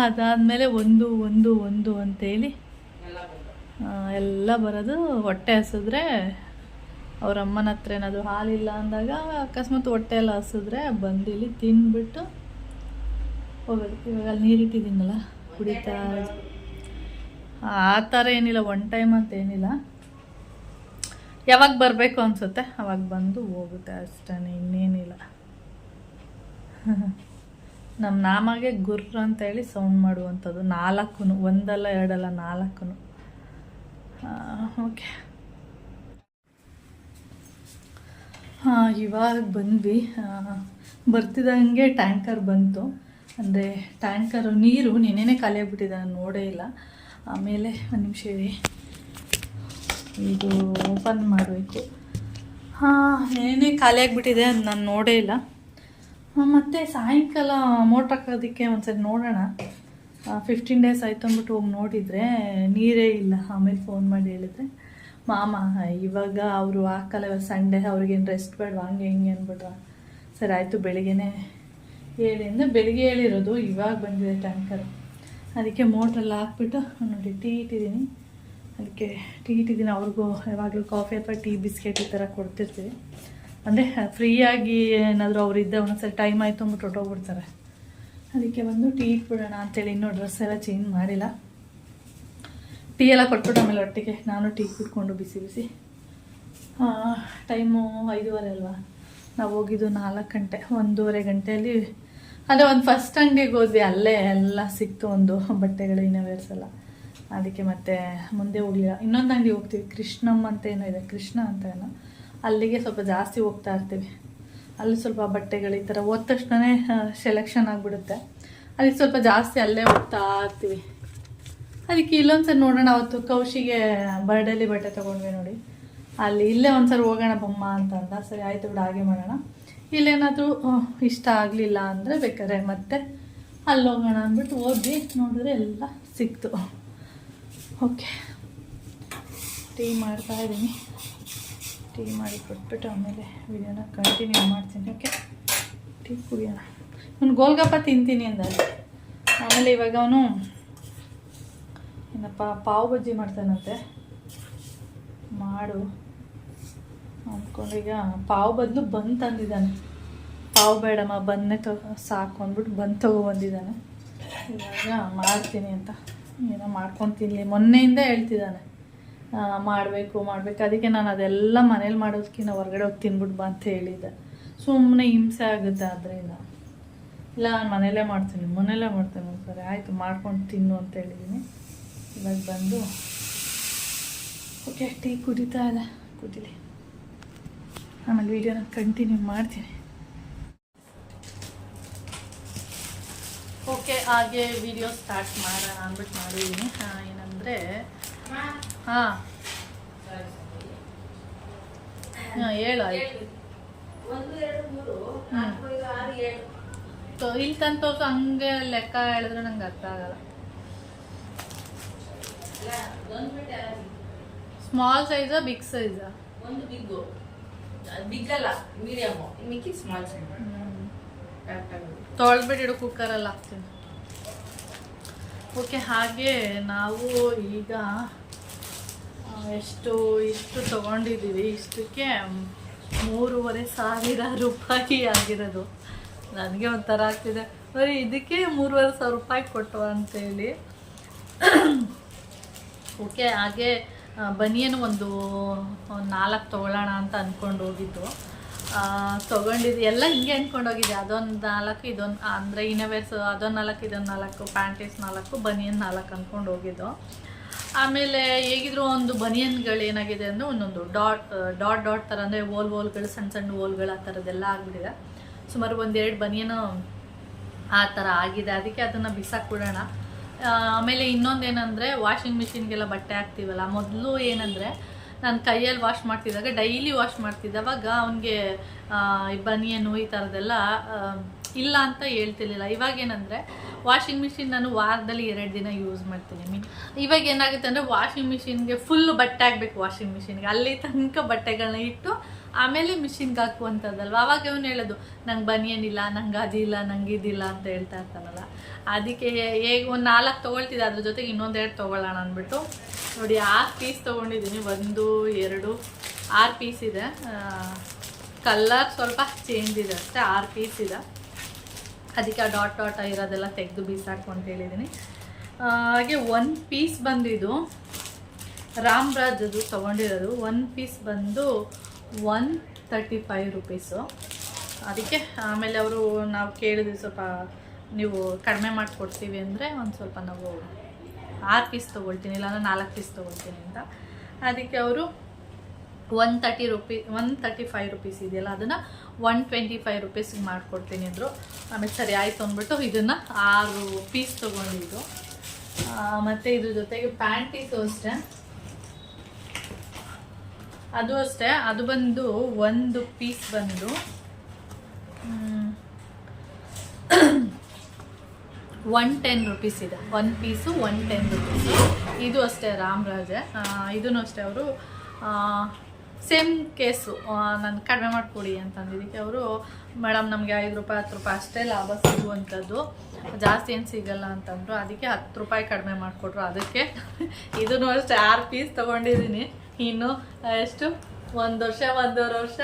ಅದಾದಮೇಲೆ ಒಂದು ಅಂತೇಳಿ ಎಲ್ಲ ಬರೋದು. ಹೊಟ್ಟೆ ಹಸಿದ್ರೆ ಅವ್ರ ಅಮ್ಮನ ಹತ್ರ ಏನಾದರೂ ಹಾಲಿಲ್ಲ ಅಂದಾಗ ಅಕಸ್ಮಾತ್ ಹೊಟ್ಟೆ ಎಲ್ಲ ಹಸಿದ್ರೆ ಬಂದು ಇಲ್ಲಿ ತಿಂದ್ಬಿಟ್ಟು ಹೋಗೋದು. ಇವಾಗ ಅಲ್ಲಿ ನೀರಿಟ್ಟಿದ್ದೀನಲ್ಲ ಕುಡಿತಾ, ಆ ಥರ ಏನಿಲ್ಲ, ಒನ್ ಟೈಮ್ ಅಂತ ಏನಿಲ್ಲ. ಯಾವಾಗ ಬರಬೇಕು ಅನಿಸುತ್ತೆ ಅವಾಗ ಬಂದು ಹೋಗುತ್ತೆ ಅಷ್ಟೇ, ಇನ್ನೇನಿಲ್ಲ. ನಮ್ಮ ನಾಮಗೆ ಗುರ್ರ ಅಂತೇಳಿ ಸೌಂಡ್ ಮಾಡುವಂಥದ್ದು, 4, 1 ಅಲ್ಲ 2 ಅಲ್ಲ 4. ಓಕೆ, ಇವಾಗ ಬಂದ್ವಿ. ಬರ್ತಿದ್ದಂಗೆ ಟ್ಯಾಂಕರ್ ಬಂತು. ಅಂದರೆ ಟ್ಯಾಂಕರ್ ನೀರು ನೆನ್ನೆನೇ ಖಾಲಿ ಆಗಿಬಿಟ್ಟಿದೆ, ನಾನು ನೋಡೇ ಇಲ್ಲ. ಆಮೇಲೆ ಒಂದು ನಿಮಿಷ ಇರಿ, ಇದು ಓಪನ್ ಮಾಡಬೇಕು. ನೆನ್ನೆ ಖಾಲಿ ಆಗಿಬಿಟ್ಟಿದೆ, ಅದು ನಾನು ನೋಡೇ ಇಲ್ಲ. ಮತ್ತು ಸಾಯಂಕಾಲ ಮೋಟ್ರ್ ಹಾಕೋದಕ್ಕೆ ಒಂದ್ಸರಿ ನೋಡೋಣ, 15 days ಆಯಿತು ಅಂದ್ಬಿಟ್ಟು ಹೋಗಿ ನೋಡಿದರೆ ನೀರೇ ಇಲ್ಲ. ಆಮೇಲೆ ಫೋನ್ ಮಾಡಿ ಹೇಳಿದ್ರೆ ಮಾಮ ಇವಾಗ ಅವರು ಹಾಕಲ್ಲ, ಇವಾಗ ಸಂಡೇ ಅವ್ರಿಗೇನು ರೆಸ್ಟ್ ಬೇಡವಾ ಹಂಗೆ ಹಿಂಗೆ ಅಂದ್ಬಿಟ್ರ. ಸರಿ ಆಯಿತು, ಬೆಳಿಗ್ಗೆನೇ ಹೇಳಿ ಅಂದರೆ ಬೆಳಿಗ್ಗೆ ಹೇಳಿರೋದು, ಇವಾಗ ಬಂದಿದೆ ಟ್ಯಾಂಕರು. ಅದಕ್ಕೆ ಮೋಟ್ರೆಲ್ಲ ಹಾಕ್ಬಿಟ್ಟು ನೋಡಿ ಟೀ ಇಟ್ಟಿದ್ದೀನಿ. ಅದಕ್ಕೆ ಟೀ ಇಟ್ಟಿದ್ದೀನಿ. ಅವ್ರಿಗೂ ಯಾವಾಗಲೂ ಕಾಫಿ ಅಥವಾ ಟೀ ಬಿಸ್ಕೆಟ್ ಈ ಥರ ಕೊಡ್ತಿರ್ತೀವಿ. ಅಂದರೆ ಫ್ರೀಯಾಗಿ ಏನಾದರೂ ಅವ್ರು ಇದ್ದ ಒಂದೊಂದ್ಸರಿ ಟೈಮ್ ಆಯಿತು ಅಂದ್ಬಿಟ್ಟು ಹೊಟ್ಟೋಗ್ಬಿಡ್ತಾರೆ. ಅದಕ್ಕೆ ಬಂದು ಟೀ ಇಟ್ಬಿಡೋಣ ಅಂತೇಳಿ. ಇನ್ನೂ ಡ್ರೆಸ್ ಎಲ್ಲ ಚೇಂಜ್ ಮಾಡಿಲ್ಲ. ಟೀ ಎಲ್ಲ ಕೊಟ್ಬಿಟ್ಟು ಆಮೇಲೆ ಒಟ್ಟಿಗೆ ನಾನು ಟೀ ಕುಟ್ಕೊಂಡು ಬಿಸಿ ಬಿಸಿ. ಟೈಮು 5:30 ಅಲ್ವಾ, ನಾವು ಹೋಗಿದ್ದು 4 ಗಂಟೆ. 1:30 ಗಂಟೆಯಲ್ಲಿ ಅದೇ ಒಂದು ಫಸ್ಟ್ ಅಂಗಡಿಗೆ ಹೋದ್ವಿ. ಅಲ್ಲೇ ಎಲ್ಲ ಸಿಕ್ತು, ಒಂದು ಬಟ್ಟೆಗಳು ಇನ್ನವೇರ್ಸ್ ಎಲ್ಲ. ಅದಕ್ಕೆ ಮತ್ತೆ ಮುಂದೆ ಹೋಗಲಿಲ್ಲ. ಇನ್ನೊಂದು ಅಂಗಡಿ ಹೋಗ್ತೀವಿ, ಕೃಷ್ಣಮ್ಮ ಅಂತ ಏನೋ ಇದೆ, ಕೃಷ್ಣ ಅಂತ ಏನೋ. ಅಲ್ಲಿಗೆ ಸ್ವಲ್ಪ ಜಾಸ್ತಿ ಹೋಗ್ತಾ ಇರ್ತೀವಿ. ಅಲ್ಲಿ ಸ್ವಲ್ಪ ಬಟ್ಟೆಗಳು ಈ ಥರ ಹೋದ ತಕ್ಷಣವೇ ಸೆಲೆಕ್ಷನ್ ಆಗಿಬಿಡುತ್ತೆ. ಅದಕ್ಕೆ ಸ್ವಲ್ಪ ಜಾಸ್ತಿ ಅಲ್ಲೇ ಹೋಗ್ತಾ ಇರ್ತೀವಿ. ಅದಕ್ಕೆ ಇಲ್ಲೊಂದ್ಸರಿ ನೋಡೋಣ. ಅವತ್ತು ಕೌಶಿಗೆ ಬರ್ಡೇಲಿ ಬಟ್ಟೆ ತೊಗೊಂಡ್ವಿ ನೋಡಿ, ಅಲ್ಲಿ ಇಲ್ಲೇ ಒಂದ್ಸರಿ ಹೋಗೋಣ ಬೊಮ್ಮ ಅಂತ ಅಂದ. ಸರಿ ಆಯಿತು ಬಿಡು, ಹಾಗೆ ಮಾಡೋಣ. ಇಲ್ಲೇನಾದರೂ ಇಷ್ಟ ಆಗಲಿಲ್ಲ ಅಂದರೆ ಬೇಕಾದ್ರೆ ಮತ್ತೆ ಅಲ್ಲಿ ಹೋಗೋಣ ಅಂದ್ಬಿಟ್ಟು ಹೋದ್ವಿ. ನೋಡಿದ್ರೆ ಎಲ್ಲ ಸಿಕ್ತು. ಓಕೆ, ಟೀ ಮಾಡ್ತಾ ಇದ್ದೀನಿ. ಟೀ ಮಾಡಿ ಕೊಟ್ಬಿಟ್ಟು ಆಮೇಲೆ ವಿಡಿಯೋನ ಕಂಟಿನ್ಯೂ ಮಾಡ್ತೀನಿ. ಓಕೆ, ಟೀ ಕುಡಿಯೋಣ. ಅವ್ನು ಗೋಲ್ಗಪ್ಪ ತಿಂತೀನಿ ಅಂದ. ಆಮೇಲೆ ಇವಾಗ ಅವನು ಏನಪ್ಪ ಪಾವ್ ಬಜ್ಜಿ ಮಾಡ್ತಾನಂತೆ. ಮಾಡು ಅಂದ್ಕೊಂಡು ಈಗ ಪಾವ್ ಬದಲು ಬಂದು ತಂದಿದ್ದಾನೆ. ಪಾವ್ ಬೇಡಮ್ಮ, ಬನ್ನೇ ಸಾಕು ಅಂದ್ಬಿಟ್ಟು ಬಂದು ತೊಗೊಬಂದಿದ್ದಾನೆ. ಇವಾಗ ಮಾಡ್ತೀನಿ ಅಂತ ಏನೋ ಮಾಡ್ಕೊಂಡು ತಿನ್ನಲಿ. ಮೊನ್ನೆಯಿಂದ ಹೇಳ್ತಿದ್ದಾನೆ ಮಾಡಬೇಕು. ಅದಕ್ಕೆ ನಾನು ಅದೆಲ್ಲ ಮನೇಲಿ ಮಾಡೋದಕ್ಕಿಂತ ಹೊರಗಡೆ ಹೋಗಿ ತಿನ್ಬಿಟ್ಟು ಬಾ ಅಂತ ಹೇಳಿದ್ದೆ. ಸುಮ್ಮನೆ ಹಿಂಸೆ ಆಗುತ್ತೆ ಅದರಿಂದ. ಇಲ್ಲ, ನಾನು ಮನೇಲೇ ಮಾಡ್ತೀನಿ ಸರಿ ಆಯಿತು ಮಾಡ್ಕೊಂಡು ತಿನ್ನು ಅಂತ ಹೇಳಿದ್ದೀನಿ. ಇವಾಗ ಬಂದು ಓಕೆ ಟೀ ಕುದೀತಾ ಇದೆ, ಕುದೀಲಿ. ಆಮೇಲೆ ವೀಡಿಯೋನ ಕಂಟಿನ್ಯೂ ಮಾಡ್ತೀನಿ. ಓಕೆ, ಹಾಗೆ ವಿಡಿಯೋ ಸ್ಟಾರ್ಟ್ ಮಾಡೋಣ ಅಂದ್ಬಿಟ್ಟು ಮಾಡಿದ್ದೀನಿ. ಏನಂದರೆ ಹಾಂ ಹೇಳು ಆಯ್ತು. ಇಲ್ಲಿ ತಂದು ತೋರಿಸು, ಹಂಗೆ ಲೆಕ್ಕ ಹೇಳಿದ್ರೆ ನಂಗೆ ಅರ್ಥ ಆಗಲ್ಲ. ಸ್ಮಾಲ್ ಸೈಜಾ ಬಿಗ್ ಸೈಜಾ? ಒಂದು ಬಿಗ್ ಅಲ್ಲ, ಮೀಡಿಯಮ್, ಮಿಕ್ಕಿ ಸ್ಮಾಲ್ ಸೈಜ್. ತೊಳೆದ್ಬಿಟ್ಟಿಡು, ಕುಕ್ಕರಲ್ಲಿ ಹಾಕ್ತೀನಿ. ಓಕೆ, ಹಾಗೆ ನಾವು ಈಗ ಇಷ್ಟು ತೊಗೊಂಡಿದ್ದೀವಿ. ಇಷ್ಟಕ್ಕೆ 3,500 ರೂಪಾಯಿ ಆಗಿರೋದು. ನನಗೆ ಒಂಥರ ಆಗ್ತಿದೆ, ಬರೀ ಇದಕ್ಕೆ 3,500 ರೂಪಾಯಿ ಕೊಟ್ಟು ಅಂತೇಳಿ. ಓಕೆ, ಹಾಗೆ ಬನಿಯನು ಒಂದು 4 ತೊಗೊಳ್ಳೋಣ ಅಂತ ಅಂದ್ಕೊಂಡು ಹೋಗಿದ್ದು. ತೊಗೊಂಡಿದ್ದು ಎಲ್ಲ ಹಿಂಗೆ ಅಂದ್ಕೊಂಡು ಹೋಗಿದ್ದೆ. ಅದೊಂದು 4, ಇದೊಂದು ಅಂದರೆ ಇನ್ನವೇರ್ಸ್ ಅದೊಂದು 4, ಇದೊಂದು 4, ಪ್ಯಾಂಟೀಸ್ 4, ಬನಿಯನ್ 4 ಅಂದ್ಕೊಂಡು ಹೋಗಿದ್ದು. ಆಮೇಲೆ ಹೇಗಿದ್ರು ಒಂದು ಬನಿಯನ್ಗಳು ಏನಾಗಿದೆ ಅಂದರೆ ಒಂದೊಂದು ಡಾಟ್ ಥರ, ಅಂದರೆ ಓಲ್ಗಳು, ಸಣ್ಣ ಓಲ್ಗಳು, ಆ ಥರದ್ದೆಲ್ಲ ಆಗಿಬಿಟ್ಟಿದೆ. ಸುಮಾರು 1-2 ಬನಿಯನು ಆ ಥರ ಆಗಿದೆ. ಅದಕ್ಕೆ ಅದನ್ನು ಬಿಸಾಕ್ಬಿಡೋಣ. ಆಮೇಲೆ ಇನ್ನೊಂದೇನೆಂದರೆ ವಾಷಿಂಗ್ ಮಿಷಿನ್ಗೆಲ್ಲ ಬಟ್ಟೆ ಹಾಕ್ತೀವಲ್ಲ, ಮೊದಲು ಏನಂದರೆ ನಾನು ಕೈಯಲ್ಲಿ ವಾಶ್ ಮಾಡ್ತಿದ್ದಾಗ, ಡೈಲಿ ವಾಶ್ ಮಾಡ್ತಿದ್ದವಾಗ ಅವನಿಗೆ ಬನಿಯನು ಈ ಥರದ್ದೆಲ್ಲ ಇಲ್ಲ ಅಂತ ಹೇಳ್ತಿರ್ಲಿಲ್ಲ. ಇವಾಗೇನಂದರೆ ವಾಷಿಂಗ್ ಮಿಷಿನ್ ನಾನು ವಾರದಲ್ಲಿ 2 ದಿನ ಯೂಸ್ ಮಾಡ್ತೀನಿ. ಇವಾಗ ಏನಾಗುತ್ತೆ ಅಂದರೆ ವಾಷಿಂಗ್ ಮಿಷಿನ್ಗೆ ಫುಲ್ಲು ಬಟ್ಟೆ ಹಾಕಬೇಕು. ವಾಷಿಂಗ್ ಮಿಷಿನ್ಗೆ ಅಲ್ಲಿ ತನಕ ಬಟ್ಟೆಗಳನ್ನ ಇಟ್ಟು ಆಮೇಲೆ ಮಿಷಿನ್ಗೆ ಹಾಕುವಂಥದ್ದಲ್ವ. ಅವಾಗ ಅವನು ಹೇಳೋದು, ನಂಗೆ ಬನಿಯನಿಲ್ಲ, ನಂಗೆ ಅದಿಲ್ಲ, ನಂಗೆ ಇದಿಲ್ಲ ಅಂತ ಹೇಳ್ತಾ ಇರ್ತಾನಲ್ಲ. ಅದಕ್ಕೆ ಹೇಗೆ ಒಂದು 4 ತೊಗೊಳ್ತಿದ್ದೆ, ಅದ್ರ ಜೊತೆಗೆ ಇನ್ನೊಂದು 2 ತೊಗೊಳ್ಳೋಣ ಅಂದ್ಬಿಟ್ಟು ನೋಡಿ 6 ಪೀಸ್ ತೊಗೊಂಡಿದ್ದೀನಿ. 1, 2, 6 ಪೀಸ್ ಇದೆ. ಕಲರ್ ಸ್ವಲ್ಪ ಚೇಂಜ್ ಇದೆ ಅಷ್ಟೇ. 6 ಪೀಸ್ ಇದೆ. ಅದಕ್ಕೆ ಆ ಡಾಟ್ ಇರೋದೆಲ್ಲ ತೆಗೆದು ಬೀಸಾಕು ಅಂತ ಹೇಳಿದ್ದೀನಿ. ಹಾಗೆ 1 ಪೀಸ್ ಬಂದಿದ್ದು ರಾಮ್ರಾಜದು ತೊಗೊಂಡಿರೋದು. 1 ಪೀಸ್ ಬಂದು 135 ರೂಪೀಸು. ಅದಕ್ಕೆ ಆಮೇಲೆ ಅವರು ನಾವು ಕೇಳಿದ್ವಿ, ಸ್ವಲ್ಪ ನೀವು ಕಡಿಮೆ ಮಾಡಿಕೊಡ್ತೀವಿ ಅಂದರೆ ಒಂದು ಸ್ವಲ್ಪ ನಾವು 6 ಪೀಸ್ ತೊಗೊಳ್ತೀನಿ, ಇಲ್ಲಾಂದ್ರೆ 4 ಪೀಸ್ ತೊಗೊಳ್ತೀನಿ ಅಂತ. ಅದಕ್ಕೆ ಅವರು 135 ರೂಪೀಸ್ ಇದೆಯಲ್ಲ, ಅದನ್ನು 125 ರೂಪೀಸಿಗೆ ಮಾಡಿಕೊಡ್ತೀನಿ ಅಂದರು. ಆಮೇಲೆ ಸರಿ ಆಯಿತು ಅಂದ್ಬಿಟ್ಟು ಇದನ್ನು 6 ಪೀಸ್ ತೊಗೊಂಡಿದ್ದು. ಮತ್ತು ಇದ್ರ ಜೊತೆಗೆ ಪ್ಯಾಂಟೀಸು ಅಷ್ಟೇ, ಅದು ಬಂದು 1 ಪೀಸ್ ಬಂದು 110 ರೂಪೀಸ್ ಇದೆ. 1 ಪೀಸು 110 ರೂಪೀಸು. ಇದು ಅಷ್ಟೇ ರಾಮ್ರಾಜೆ. ಇದೂ ಅಷ್ಟೇ ಅವರು ಸೇಮ್ ಕೇಸು ನಾನು ಕಡಿಮೆ ಮಾಡಿಕೊಡಿ ಅಂತಂದಿದ್ದಕ್ಕೆ ಅವರು ಮೇಡಮ್ ನಮಗೆ 5 ರೂಪಾಯಿ 10 ರೂಪಾಯಿ ಅಷ್ಟೇ ಲಾಭ ಸಿಗುವಂಥದ್ದು, ಜಾಸ್ತಿ ಏನು ಸಿಗಲ್ಲ ಅಂತಂದರು. ಅದಕ್ಕೆ 10 ರೂಪಾಯಿ ಕಡಿಮೆ ಮಾಡಿಕೊಟ್ರು. ಅದಕ್ಕೆ ಇದನ್ನು ಅಷ್ಟೇ 6 ಪೀಸ್ ತೊಗೊಂಡಿದ್ದೀನಿ. ಇನ್ನು ಎಷ್ಟು 1 ವರ್ಷ 1.5 ವರ್ಷ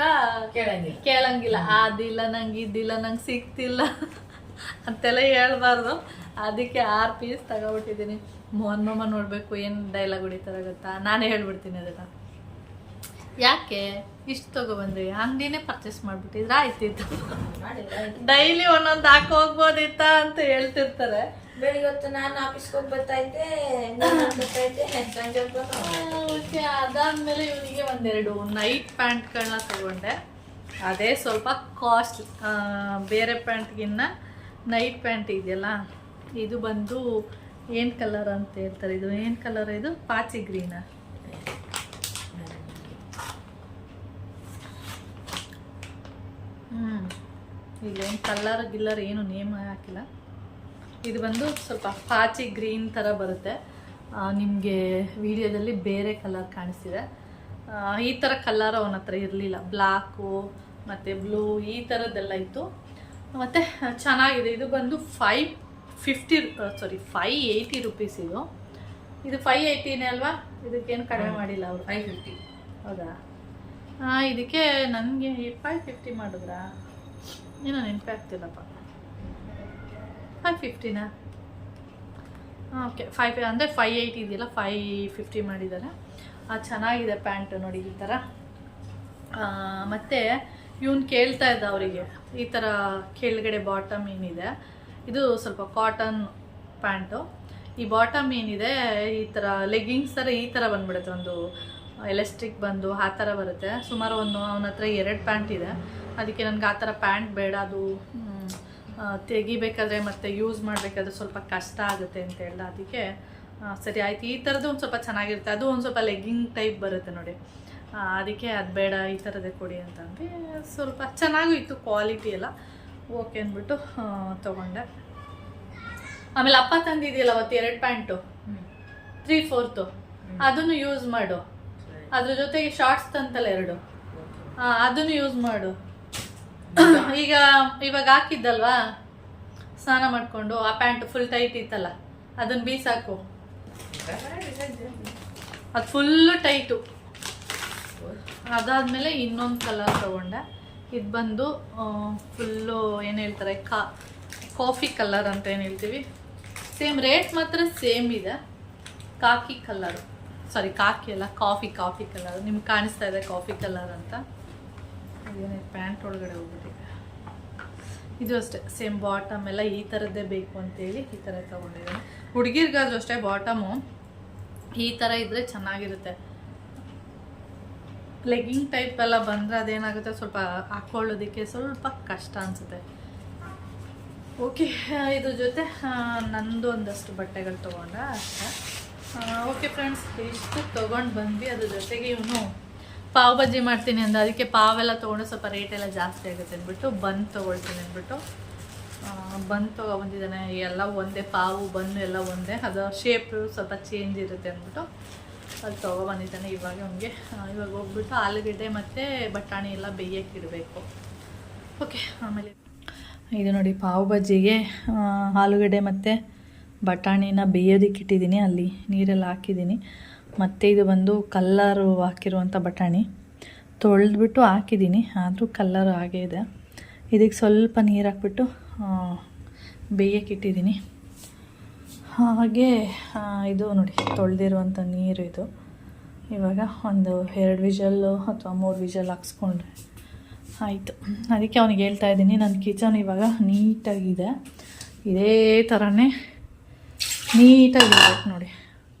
ಕೇಳಂಗಿಲ್ಲ, ಅದಿಲ್ಲ ನಂಗೆ ಇದಿಲ್ಲ ನಂಗೆ ಸಿಗ್ತಿಲ್ಲ ಅಂತೆಲ್ಲ ಹೇಳ್ಬಾರ್ದು. ಅದಕ್ಕೆ 6 ಪೀಸ್ ತಗೊಬಿಟ್ಟಿದ್ದೀನಿ. ಮೋಹನ್ ಮಾಮ ನೋಡಬೇಕು ಏನು ಡೈಲಾಗ್ ಹೊಡಿತಾರೆ ಗೊತ್ತಾ, ನಾನೇ ಹೇಳ್ಬಿಡ್ತೀನಿ ಅದನ್ನು. ಯಾಕೆ ಇಷ್ಟು ತಗೊಬಂದ್ರಿ, ಅಂಗಡಿನೇ ಪರ್ಚೇಸ್ ಮಾಡಿಬಿಟ್ಟಿದ್ರೆ ಆಯ್ತಿತ್ತು, ಡೈಲಿ ಒಂದೊಂದು ಹಾಕಿ ಹೋಗ್ಬೋದಿತ್ತ ಅಂತ ಹೇಳ್ತಿರ್ತಾರೆ. ಬೆಳಿಗ್ಗೆ ಹೊತ್ತು ನಾನು ಆಫೀಸ್ಗೆ ಹೋಗಿ ಬರ್ತಾಯಿದ್ದೆ, ಸಂಜೆ ಓಕೆ. ಅದಾದಮೇಲೆ ಇವನಿಗೆ 1-2 ನೈಟ್ ಪ್ಯಾಂಟ್ಗಳನ್ನ ತಗೊಂಡೆ. ಅದೇ ಸ್ವಲ್ಪ ಕಾಸ್ಟ್ಲಿ, ಬೇರೆ ಪ್ಯಾಂಟ್ಗಿನ್ನ ನೈಟ್ ಪ್ಯಾಂಟ್ ಇದೆಯಲ್ಲ ಇದು ಬಂದು ಏನು ಕಲರ್ ಅಂತ ಹೇಳ್ತಾರೆ, ಇದು ಏನು ಕಲರ್, ಇದು ಪಾಚಿ ಗ್ರೀನಾ, ಇಲ್ಲೇನು ಕಲ್ಲರ್ ಗಿಲ್ಲರ್ ಏನು ನೇಮ್ ಹಾಕಿಲ್ಲ. ಇದು ಬಂದು ಸ್ವಲ್ಪ ಪಾಚಿ ಗ್ರೀನ್ ಥರ ಬರುತ್ತೆ. ನಿಮಗೆ ವಿಡಿಯೋದಲ್ಲಿ ಬೇರೆ ಕಲರ್ ಕಾಣಿಸ್ತಿದೆ. ಈ ಥರ ಕಲರ್ ಅವನ ಹತ್ರ ಇರಲಿಲ್ಲ, ಬ್ಲ್ಯಾಕು ಮತ್ತು ಬ್ಲೂ ಈ ಥರದ್ದೆಲ್ಲ ಇತ್ತು. ಮತ್ತು ಚೆನ್ನಾಗಿದೆ. ಇದು ಬಂದು 580 ರುಪೀಸ್ ಇದು. ಇದು 580ನೇ ಅಲ್ವಾ, ಇದಕ್ಕೇನು ಕಡಿಮೆ ಮಾಡಿಲ್ಲ ಅವರು. 550. ಹೌದಾ? ಇದಕ್ಕೆ ನನಗೆ 550 ಮಾಡಿದ್ರಾ ಏನೋ ನೆನಪೇ ಆಗ್ತಿಲ್ಲಪ್ಪ. 550ನಾ? ಓಕೆ, 5 ಅಂದರೆ 580 ಇದೆಯಲ್ಲ, 550 ಮಾಡಿದ್ದಾರೆ. ಚೆನ್ನಾಗಿದೆ ಪ್ಯಾಂಟು ನೋಡಿ ಈ ಥರ. ಮತ್ತು ಇವನು ಕೇಳ್ತಾ ಇದ್ದ ಅವರಿಗೆ ಈ ಥರ ಕೆಳಗಡೆ ಬಾಟಮ್ ಏನಿದೆ, ಇದು ಸ್ವಲ್ಪ ಕಾಟನ್ ಪ್ಯಾಂಟು. ಈ ಬಾಟಮ್ ಏನಿದೆ ಈ ಥರ ಲೆಗ್ಗಿಂಗ್ಸ್ ಥರ ಈ ಥರ ಬಂದ್ಬಿಡುತ್ತೆ, ಒಂದು ಎಲಾಸ್ಟಿಕ್ ಬಂದು ಆ ಥರ ಬರುತ್ತೆ. ಸುಮಾರು ಅವನ ಹತ್ರ 2 ಪ್ಯಾಂಟ್ ಇದೆ. ಅದಕ್ಕೆ ನನಗೆ ಆ ಥರ ಪ್ಯಾಂಟ್ ಬೇಡ, ಅದು ತೆಗಿಬೇಕಾದ್ರೆ ಮತ್ತು ಯೂಸ್ ಮಾಡಬೇಕಾದ್ರೆ ಸ್ವಲ್ಪ ಕಷ್ಟ ಆಗುತ್ತೆ ಅಂತ ಹೇಳ್ದ. ಅದಕ್ಕೆ ಸರಿ ಆಯ್ತು, ಈ ಥರದ್ದು ಒಂದು ಸ್ವಲ್ಪ ಚೆನ್ನಾಗಿರುತ್ತೆ. ಅದು ಒಂದು ಸ್ವಲ್ಪ ಲೆಗ್ಗಿಂಗ್ ಟೈಪ್ ಬರುತ್ತೆ ನೋಡಿ, ಅದಕ್ಕೆ ಅದು ಬೇಡ, ಈ ಥರದ್ದೇ ಕೊಡಿ ಅಂತಂದರೆ ಸ್ವಲ್ಪ ಚೆನ್ನಾಗೂ ಇತ್ತು ಕ್ವಾಲಿಟಿ ಎಲ್ಲ. ಓಕೆ ಅಂದ್ಬಿಟ್ಟು ತೊಗೊಂಡೆ. ಆಮೇಲೆ ಅಪ್ಪ ತಂದಿದೆಯಲ್ಲ ಅವತ್ತು 2 ಪ್ಯಾಂಟು 3/4 ಅದನ್ನು ಯೂಸ್ ಮಾಡು. ಅದ್ರ ಜೊತೆಗೆ ಶಾರ್ಟ್ಸ್ ತಂತಲ್ಲ 2, ಅದನ್ನು ಯೂಸ್ ಮಾಡು. ಇವಾಗ ಹಾಕಿದ್ದಲ್ವಾ ಸ್ನಾನ ಮಾಡಿಕೊಂಡು, ಆ ಪ್ಯಾಂಟ್ ಫುಲ್ ಟೈಟ್ ಇತ್ತಲ್ಲ ಅದನ್ನು ಬೀಸಾಕು, ಅದು ಫುಲ್ಲು ಟೈಟು. ಅದಾದಮೇಲೆ ಇನ್ನೊಂದು ಕಲರ್ ತೊಗೊಂಡೆ. ಇದು ಬಂದು ಫುಲ್ಲು ಏನು ಹೇಳ್ತಾರೆ, ಕಾಫಿ ಕಲರ್ ಅಂತ ಏನು ಹೇಳ್ತೀವಿ. ಸೇಮ್ ರೇಟ್ ಮಾತ್ರ ಸೇಮ್ ಇದೆ. ಕಾಕಿ ಕಲರು, ಸಾರಿ ಕಾಕಿ ಅಲ್ಲ, ಕಾಫಿ ಕಲರ್. ನಿಮ್ಗೆ ಕಾಣಿಸ್ತಾ ಇದೆ ಕಾಫಿ ಕಲರ್ ಅಂತ. ಇದೇನೇ ಪ್ಯಾಂಟ್ ಒಳಗಡೆ ಹೋಗ್ಬಿಟ್ಟಿದೆ. ಇದು ಅಷ್ಟೇ ಸೇಮ್ ಬಾಟಮ್ ಎಲ್ಲ ಈ ಥರದ್ದೇ ಬೇಕು ಅಂತೇಳಿ ಈ ಥರ ತೊಗೊಂಡಿದ್ದೀನಿ. ಹುಡುಗಿರ್ಗಾದ್ರೂ ಅಷ್ಟೇ ಬಾಟಮು ಈ ಥರ ಇದ್ದರೆ ಚೆನ್ನಾಗಿರುತ್ತೆ. ಲೆಗ್ಗಿಂಗ್ ಟೈಪ್ ಎಲ್ಲ ಬಂದರೆ ಅದೇನಾಗುತ್ತೆ, ಸ್ವಲ್ಪ ಹಾಕ್ಕೊಳ್ಳೋದಕ್ಕೆ ಸ್ವಲ್ಪ ಕಷ್ಟ ಅನಿಸುತ್ತೆ. ಓಕೆ, ಇದ್ರ ಜೊತೆ ನಂದು ಒಂದಷ್ಟು ಬಟ್ಟೆಗಳು ತೊಗೊಂಡೆ ಅಷ್ಟೇ. ಓಕೆ ಫ್ರೆಂಡ್ಸ್, ಇಷ್ಟು ತೊಗೊಂಡು ಬಂದ್ವಿ. ಅದ್ರ ಜೊತೆಗೆ ಇವನು ಪಾವ್ ಬಜ್ಜಿ ಮಾಡ್ತೀನಿ ಅಂದ, ಅದಕ್ಕೆ ಪಾವೆಲ್ಲ ತೊಗೊಂಡು ಸ್ವಲ್ಪ ರೇಟೆಲ್ಲ ಜಾಸ್ತಿ ಆಗುತ್ತೆ ಅಂದ್ಬಿಟ್ಟು ಬನ್ ತೊಗೊಳ್ತೀನಿ ಅಂದ್ಬಿಟ್ಟು ಬನ್ ತೊಗೊಬಂದಿದ್ದಾನೆ. ಎಲ್ಲ ಒಂದೇ, ಪಾವು ಬನ್ನು ಎಲ್ಲ ಒಂದೇ, ಅದು ಶೇಪ್ ಸ್ವಲ್ಪ ಚೇಂಜ್ ಇರುತ್ತೆ ಅಂದ್ಬಿಟ್ಟು ಅದು ತೊಗೊಬಂದಿದ್ದಾನೆ. ಇವಾಗ ಹೋಗ್ಬಿಟ್ಟು ಆಲೂಗಡ್ಡೆ ಮತ್ತು ಬಟಾಣಿ ಎಲ್ಲ ಬೇಯಕ್ಕೆ ಇಡಬೇಕು. ಓಕೆ, ಆಮೇಲೆ ಇದು ನೋಡಿ ಪಾವ್ ಬಜ್ಜಿಗೆ ಆಲೂಗಡ್ಡೆ ಮತ್ತು ಬಟಾಣಿನ ಬೇಯೋದಕ್ಕೆ ಇಟ್ಟಿದ್ದೀನಿ, ಅಲ್ಲಿ ನೀರೆಲ್ಲ ಹಾಕಿದ್ದೀನಿ. ಮತ್ತು ಇದು ಬಂದು ಕಲ್ಲರು ಹಾಕಿರುವಂಥ ಬಟಾಣಿ ತೊಳೆದ್ಬಿಟ್ಟು ಹಾಕಿದ್ದೀನಿ, ಆದರೂ ಕಲ್ಲರು ಹಾಗೇ ಇದೆ. ಇದಕ್ಕೆ ಸ್ವಲ್ಪ ನೀರು ಹಾಕ್ಬಿಟ್ಟು ಬೇಯಕ್ಕೆ ಇಟ್ಟಿದ್ದೀನಿ. ಹಾಗೆ ಇದು ನೋಡಿ ತೊಳೆದಿರುವಂಥ ನೀರು ಇದು. ಇವಾಗ ಒಂದು 2 ವಿಷಲ್ಲು ಅಥವಾ 3 ವಿಷಲ್ ಹಾಕ್ಸ್ಕೊಂಡ್ರೆ ಆಯಿತು. ಅದಕ್ಕೆ ಅವನಿಗೆ ಹೇಳ್ತಾ ಇದ್ದೀನಿ, ನನ್ನ ಕಿಚನ್ ಇವಾಗ ನೀಟಾಗಿದೆ, ಇದೇ ಥರನೇ ನೀಟಾಗಿರ್ಬೇಕು ನೋಡಿ,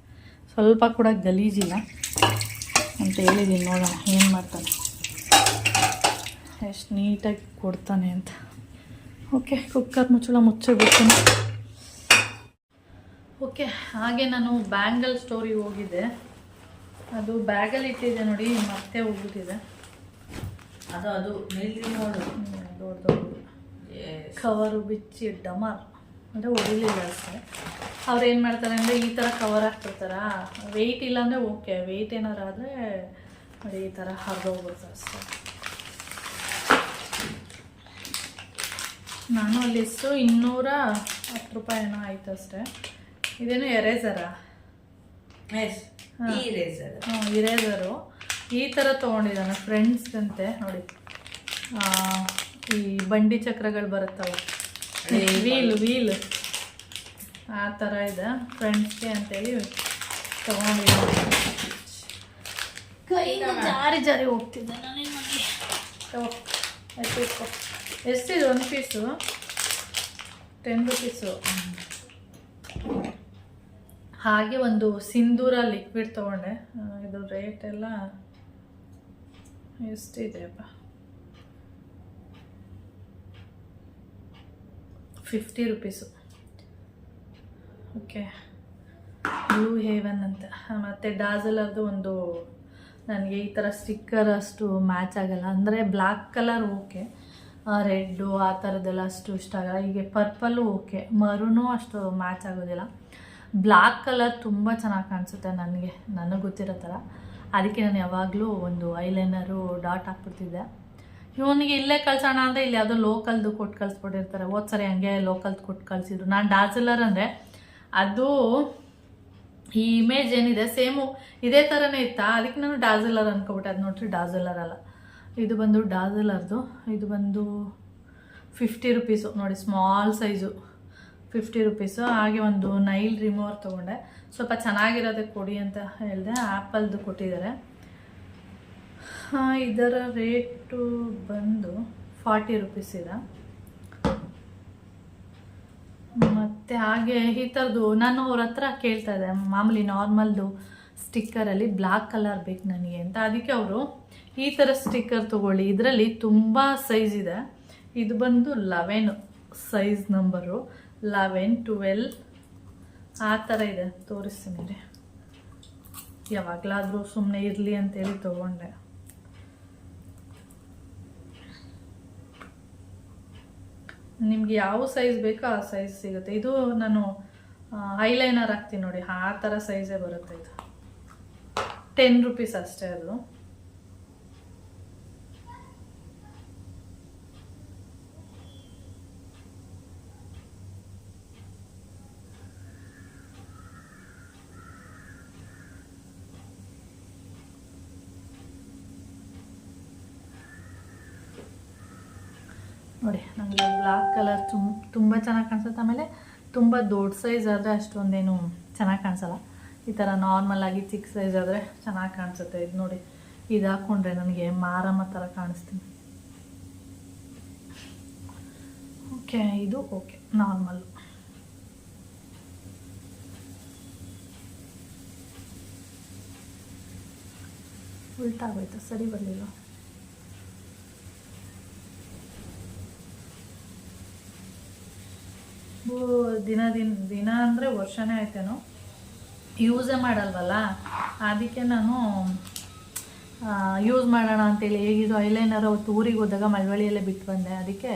ಸ್ವಲ್ಪ ಕೂಡ ಗಲೀಜಿಲ್ಲ ಅಂತ ಹೇಳಿದ್ದೀನಿ. ನೋಡೋಣ ಏನು ಮಾಡ್ತಾನೆ, ಎಷ್ಟು ನೀಟಾಗಿ ಕೊಡ್ತಾನೆ ಅಂತ. Okay, cooker ಮುಚ್ಚಿಬಿಡ್ತೀನಿ. ಓಕೆ, ಹಾಗೆ ನಾನು ಬ್ಯಾಂಗಲ್ ಸ್ಟೋರಿಗೆ ಹೋಗಿದ್ದೆ. ಅದು ಬ್ಯಾಗಲ್ಲಿ ಇಟ್ಟಿದೆ ನೋಡಿ, ಮತ್ತೆ ಹೋಗ್ಬಿಟ್ಟಿದೆ. ಅದು ಮೇಲಿ ನೋಡು, ದೊಡ್ಡ ಕವರು ಬಿಚ್ಚಿ ಡಮಾರ್ ಅಂದರೆ ಹೊಡಿಲಿಲ್ಲ ಅಷ್ಟೇ. ಅವ್ರು ಏನು ಮಾಡ್ತಾರೆ ಅಂದರೆ ಈ ಥರ ಕವರ್ ಹಾಕ್ಬಿಡ್ತಾರಾ. ವೆಯ್ಟ್ ಇಲ್ಲಾಂದರೆ ಓಕೆ, ವೆಯ್ಟ್ ಏನಾರು ಆದರೆ ನೋಡಿ ಈ ಥರ ಹರಿದೋಗ್ಬಿಡ್ತು ಅಷ್ಟೇ. ನಾನು ಅಲ್ಲಿ ಎಷ್ಟು 210 ರೂಪಾಯಿ ಏನೋ ಆಯ್ತು ಅಷ್ಟೇ. ಇದೇನು ಎರೇಸರಾ? ಇರೇಸರು ಈ ಥರ ತೊಗೊಂಡಿದ್ದಾನೆ ಫ್ರೆಂಡ್ಸ್ಗಂತೆ. ನೋಡಿ ಈ ಬಂಡಿ ಚಕ್ರಗಳು ಬರುತ್ತವೆ, ವೀಲ್ ಆ ಥರ ಇದೆ, ಫ್ರೆಂಡ್ಸ್ಗೆ ಅಂತೇಳಿ ತೊಗೊಂಡಿದ್ದಾನೆ. ಕೈ ಜಾರಿ ಹೋಗ್ತಿದ್ದೆ ನಾನೇನು ಮಾಡಿ. ಎಷ್ಟಿದೆ ಒಂದು ಪೀಸು? 10 ರೂಪೀಸು. ಹಾಗೆ ಒಂದು ಸಿಂಧೂರ ಲಿಕ್ವಿಡ್ ತೊಗೊಂಡೆ. ಇದು ರೇಟ್ ಎಲ್ಲ ಎಷ್ಟಿದೆಯಪ್ಪ? 50 ರೂಪೀಸು. ಓಕೆ, ಬ್ಲೂ ಹೇವನ್ ಅಂತ. ಮತ್ತು ಡಾಜಲರ್ದು ಒಂದು, ನನಗೆ ಈ ಥರ ಸ್ಟಿಕ್ಕರ್ ಅಷ್ಟು ಮ್ಯಾಚ್ ಆಗಲ್ಲ. ಅಂದರೆ ಬ್ಲ್ಯಾಕ್ ಕಲರ್ ಓಕೆ, ರೆಡ್ಡು ಆ ಥರದ್ದೆಲ್ಲ ಅಷ್ಟು ಇಷ್ಟ ಆಗಲ್ಲ. ಹೀಗೆ ಪರ್ಪಲ್ಲು ಓಕೆ, ಮರೂನು ಅಷ್ಟು ಮ್ಯಾಚ್ ಆಗೋದಿಲ್ಲ. ಬ್ಲ್ಯಾಕ್ ಕಲರ್ ತುಂಬ ಚೆನ್ನಾಗಿ ಕಾಣಿಸುತ್ತೆ ನನಗೆ ಗೊತ್ತಿರೋ ಥರ. ಅದಕ್ಕೆ ನಾನು ಯಾವಾಗಲೂ ಒಂದು ಐಲೈನರು ಡಾಟ್ ಹಾಕ್ಬಿಡ್ತಿದ್ದೆ. ಇವನಿಗೆ ಇಲ್ಲೇ ಕಳ್ಸೋಣ ಅಂದರೆ ಇಲ್ಲಿ ಯಾವುದೋ ಲೋಕಲ್ದು ಕೊಟ್ಟು ಕಳಿಸ್ಬಿಟ್ಟಿರ್ತಾರೆ. ಸರಿ ಹಂಗೆ ಲೋಕಲ್ದು ಕೊಟ್ಟು ಕಳಿಸಿದ್ರು. ನಾನು ಡಾಜಲರ್ ಅಂದರೆ ಅದು ಈ ಇಮೇಜ್ ಏನಿದೆ ಸೇಮು ಇದೇ ಥರನೇ ಇತ್ತಾ, ಅದಕ್ಕೆ ನಾನು ಡಾಜಲರ್ ಅಂದ್ಕೊಬಿಟ್ಟೆ. ಅದು ನೋಡ್ರಿ ಡಾಜಲರ್ ಅಲ್ಲ, ಇದು ಬಂದು ಡಾಜಲರ್ದು. ಇದು ಬಂದು 50 ರೂಪೀಸು. ನೋಡಿ ಸ್ಮಾಲ್ ಸೈಜು 50 ರೂಪೀಸು. ಹಾಗೆ ಒಂದು ನೈಲ್ ರಿಮೂವರ್ ತೊಗೊಂಡೆ. ಸ್ವಲ್ಪ ಚೆನ್ನಾಗಿರೋದೆ ಕೊಡಿ ಅಂತ ಹೇಳಿದೆ. ಆ್ಯಪಲ್ದು ಕೊಟ್ಟಿದ್ದಾರೆ. ಇದರ ರೇಟು ಬಂದು 40 ರೂಪೀಸ್ ಇದೆ. ಮತ್ತು ಹಾಗೆ ಈ ಥರದ್ದು ನಾನು ಅವ್ರ ಹತ್ರ ಕೇಳ್ತಾ ಇದ್ದೆ, ಮಾಮೂಲಿ ನಾರ್ಮಲ್ದು ಸ್ಟಿಕ್ಕರಲ್ಲಿ ಬ್ಲ್ಯಾಕ್ ಕಲರ್ ಬೇಕು ನನಗೆ ಅಂತ. ಅದಕ್ಕೆ ಅವರು ಈ ಥರ ಸ್ಟಿಕ್ಕರ್ ತೊಗೊಳ್ಳಿ, ಇದರಲ್ಲಿ ತುಂಬ ಸೈಜ್ ಇದೆ. ಇದು ಬಂದು 11 ಸೈಜ್ ನಂಬರು, 11, 12 ಆ ಥರ ಇದೆ. ತೋರಿಸ್ತೀನಿ ರೀ. ಯಾವಾಗಲಾದರೂ ಸುಮ್ಮನೆ ಇರಲಿ ಅಂತೇಳಿ ತೊಗೊಂಡೆ. ನಿಮ್ಗೆ ಯಾವ ಸೈಜ್ ಬೇಕೋ ಆ ಸೈಜ್ ಸಿಗುತ್ತೆ. ಇದು ನಾನು ಐಲೈನರ್ ಹಾಕ್ತೀನಿ ನೋಡಿ, ಆ ಥರ ಸೈಜೇ ಬರುತ್ತೆ. ಇದು 10 ರೂಪೀಸ್ ಅಷ್ಟೇ. ಅದು ನೋಡಿ, ನನಗೆ ಬ್ಲ್ಯಾಕ್ ಕಲರ್ ತುಂಬ ಚೆನ್ನಾಗಿ ಕಾಣಿಸುತ್ತೆ. ಆಮೇಲೆ ತುಂಬ ದೊಡ್ಡ ಸೈಜ್ ಆದರೆ ಅಷ್ಟೊಂದೇನು ಚೆನ್ನಾಗಿ ಕಾಣಿಸಲ್ಲ. ಈ ಥರ ನಾರ್ಮಲಾಗಿ ಚಿಕ್ಕ ಸೈಜ್ ಆದರೆ ಚೆನ್ನಾಗಿ ಕಾಣಿಸುತ್ತೆ. ಇದು ನೋಡಿ, ಇದು ಹಾಕ್ಕೊಂಡ್ರೆ ನನಗೆ ಮಾರಮ್ಮ ಥರ ಕಾಣಿಸ್ತೀನಿ. ಓಕೆ, ಇದು ಓಕೆ ನಾರ್ಮಲ್ಲು. ಉಲ್ಟಾಗೋಯ್ತು, ಸರಿ ಬರಲಿಲ್ಲ. ದಿನ ಅಂದರೆ ವರ್ಷನೇ ಆಯ್ತೇನೋ ಯೂಸೇ ಮಾಡಲ್ವಲ್ಲ, ಅದಕ್ಕೆ ನಾನು ಯೂಸ್ ಮಾಡೋಣ ಅಂತೇಳಿ. ಹೇಗಿದ್ದು ಐಲೈನರ್ ಅವತ್ತು ಊರಿಗೆ ಹೋದಾಗ ಮಳವಳ್ಳಿಯಲ್ಲೇ ಬಿಟ್ಟು ಬಂದೆ, ಅದಕ್ಕೆ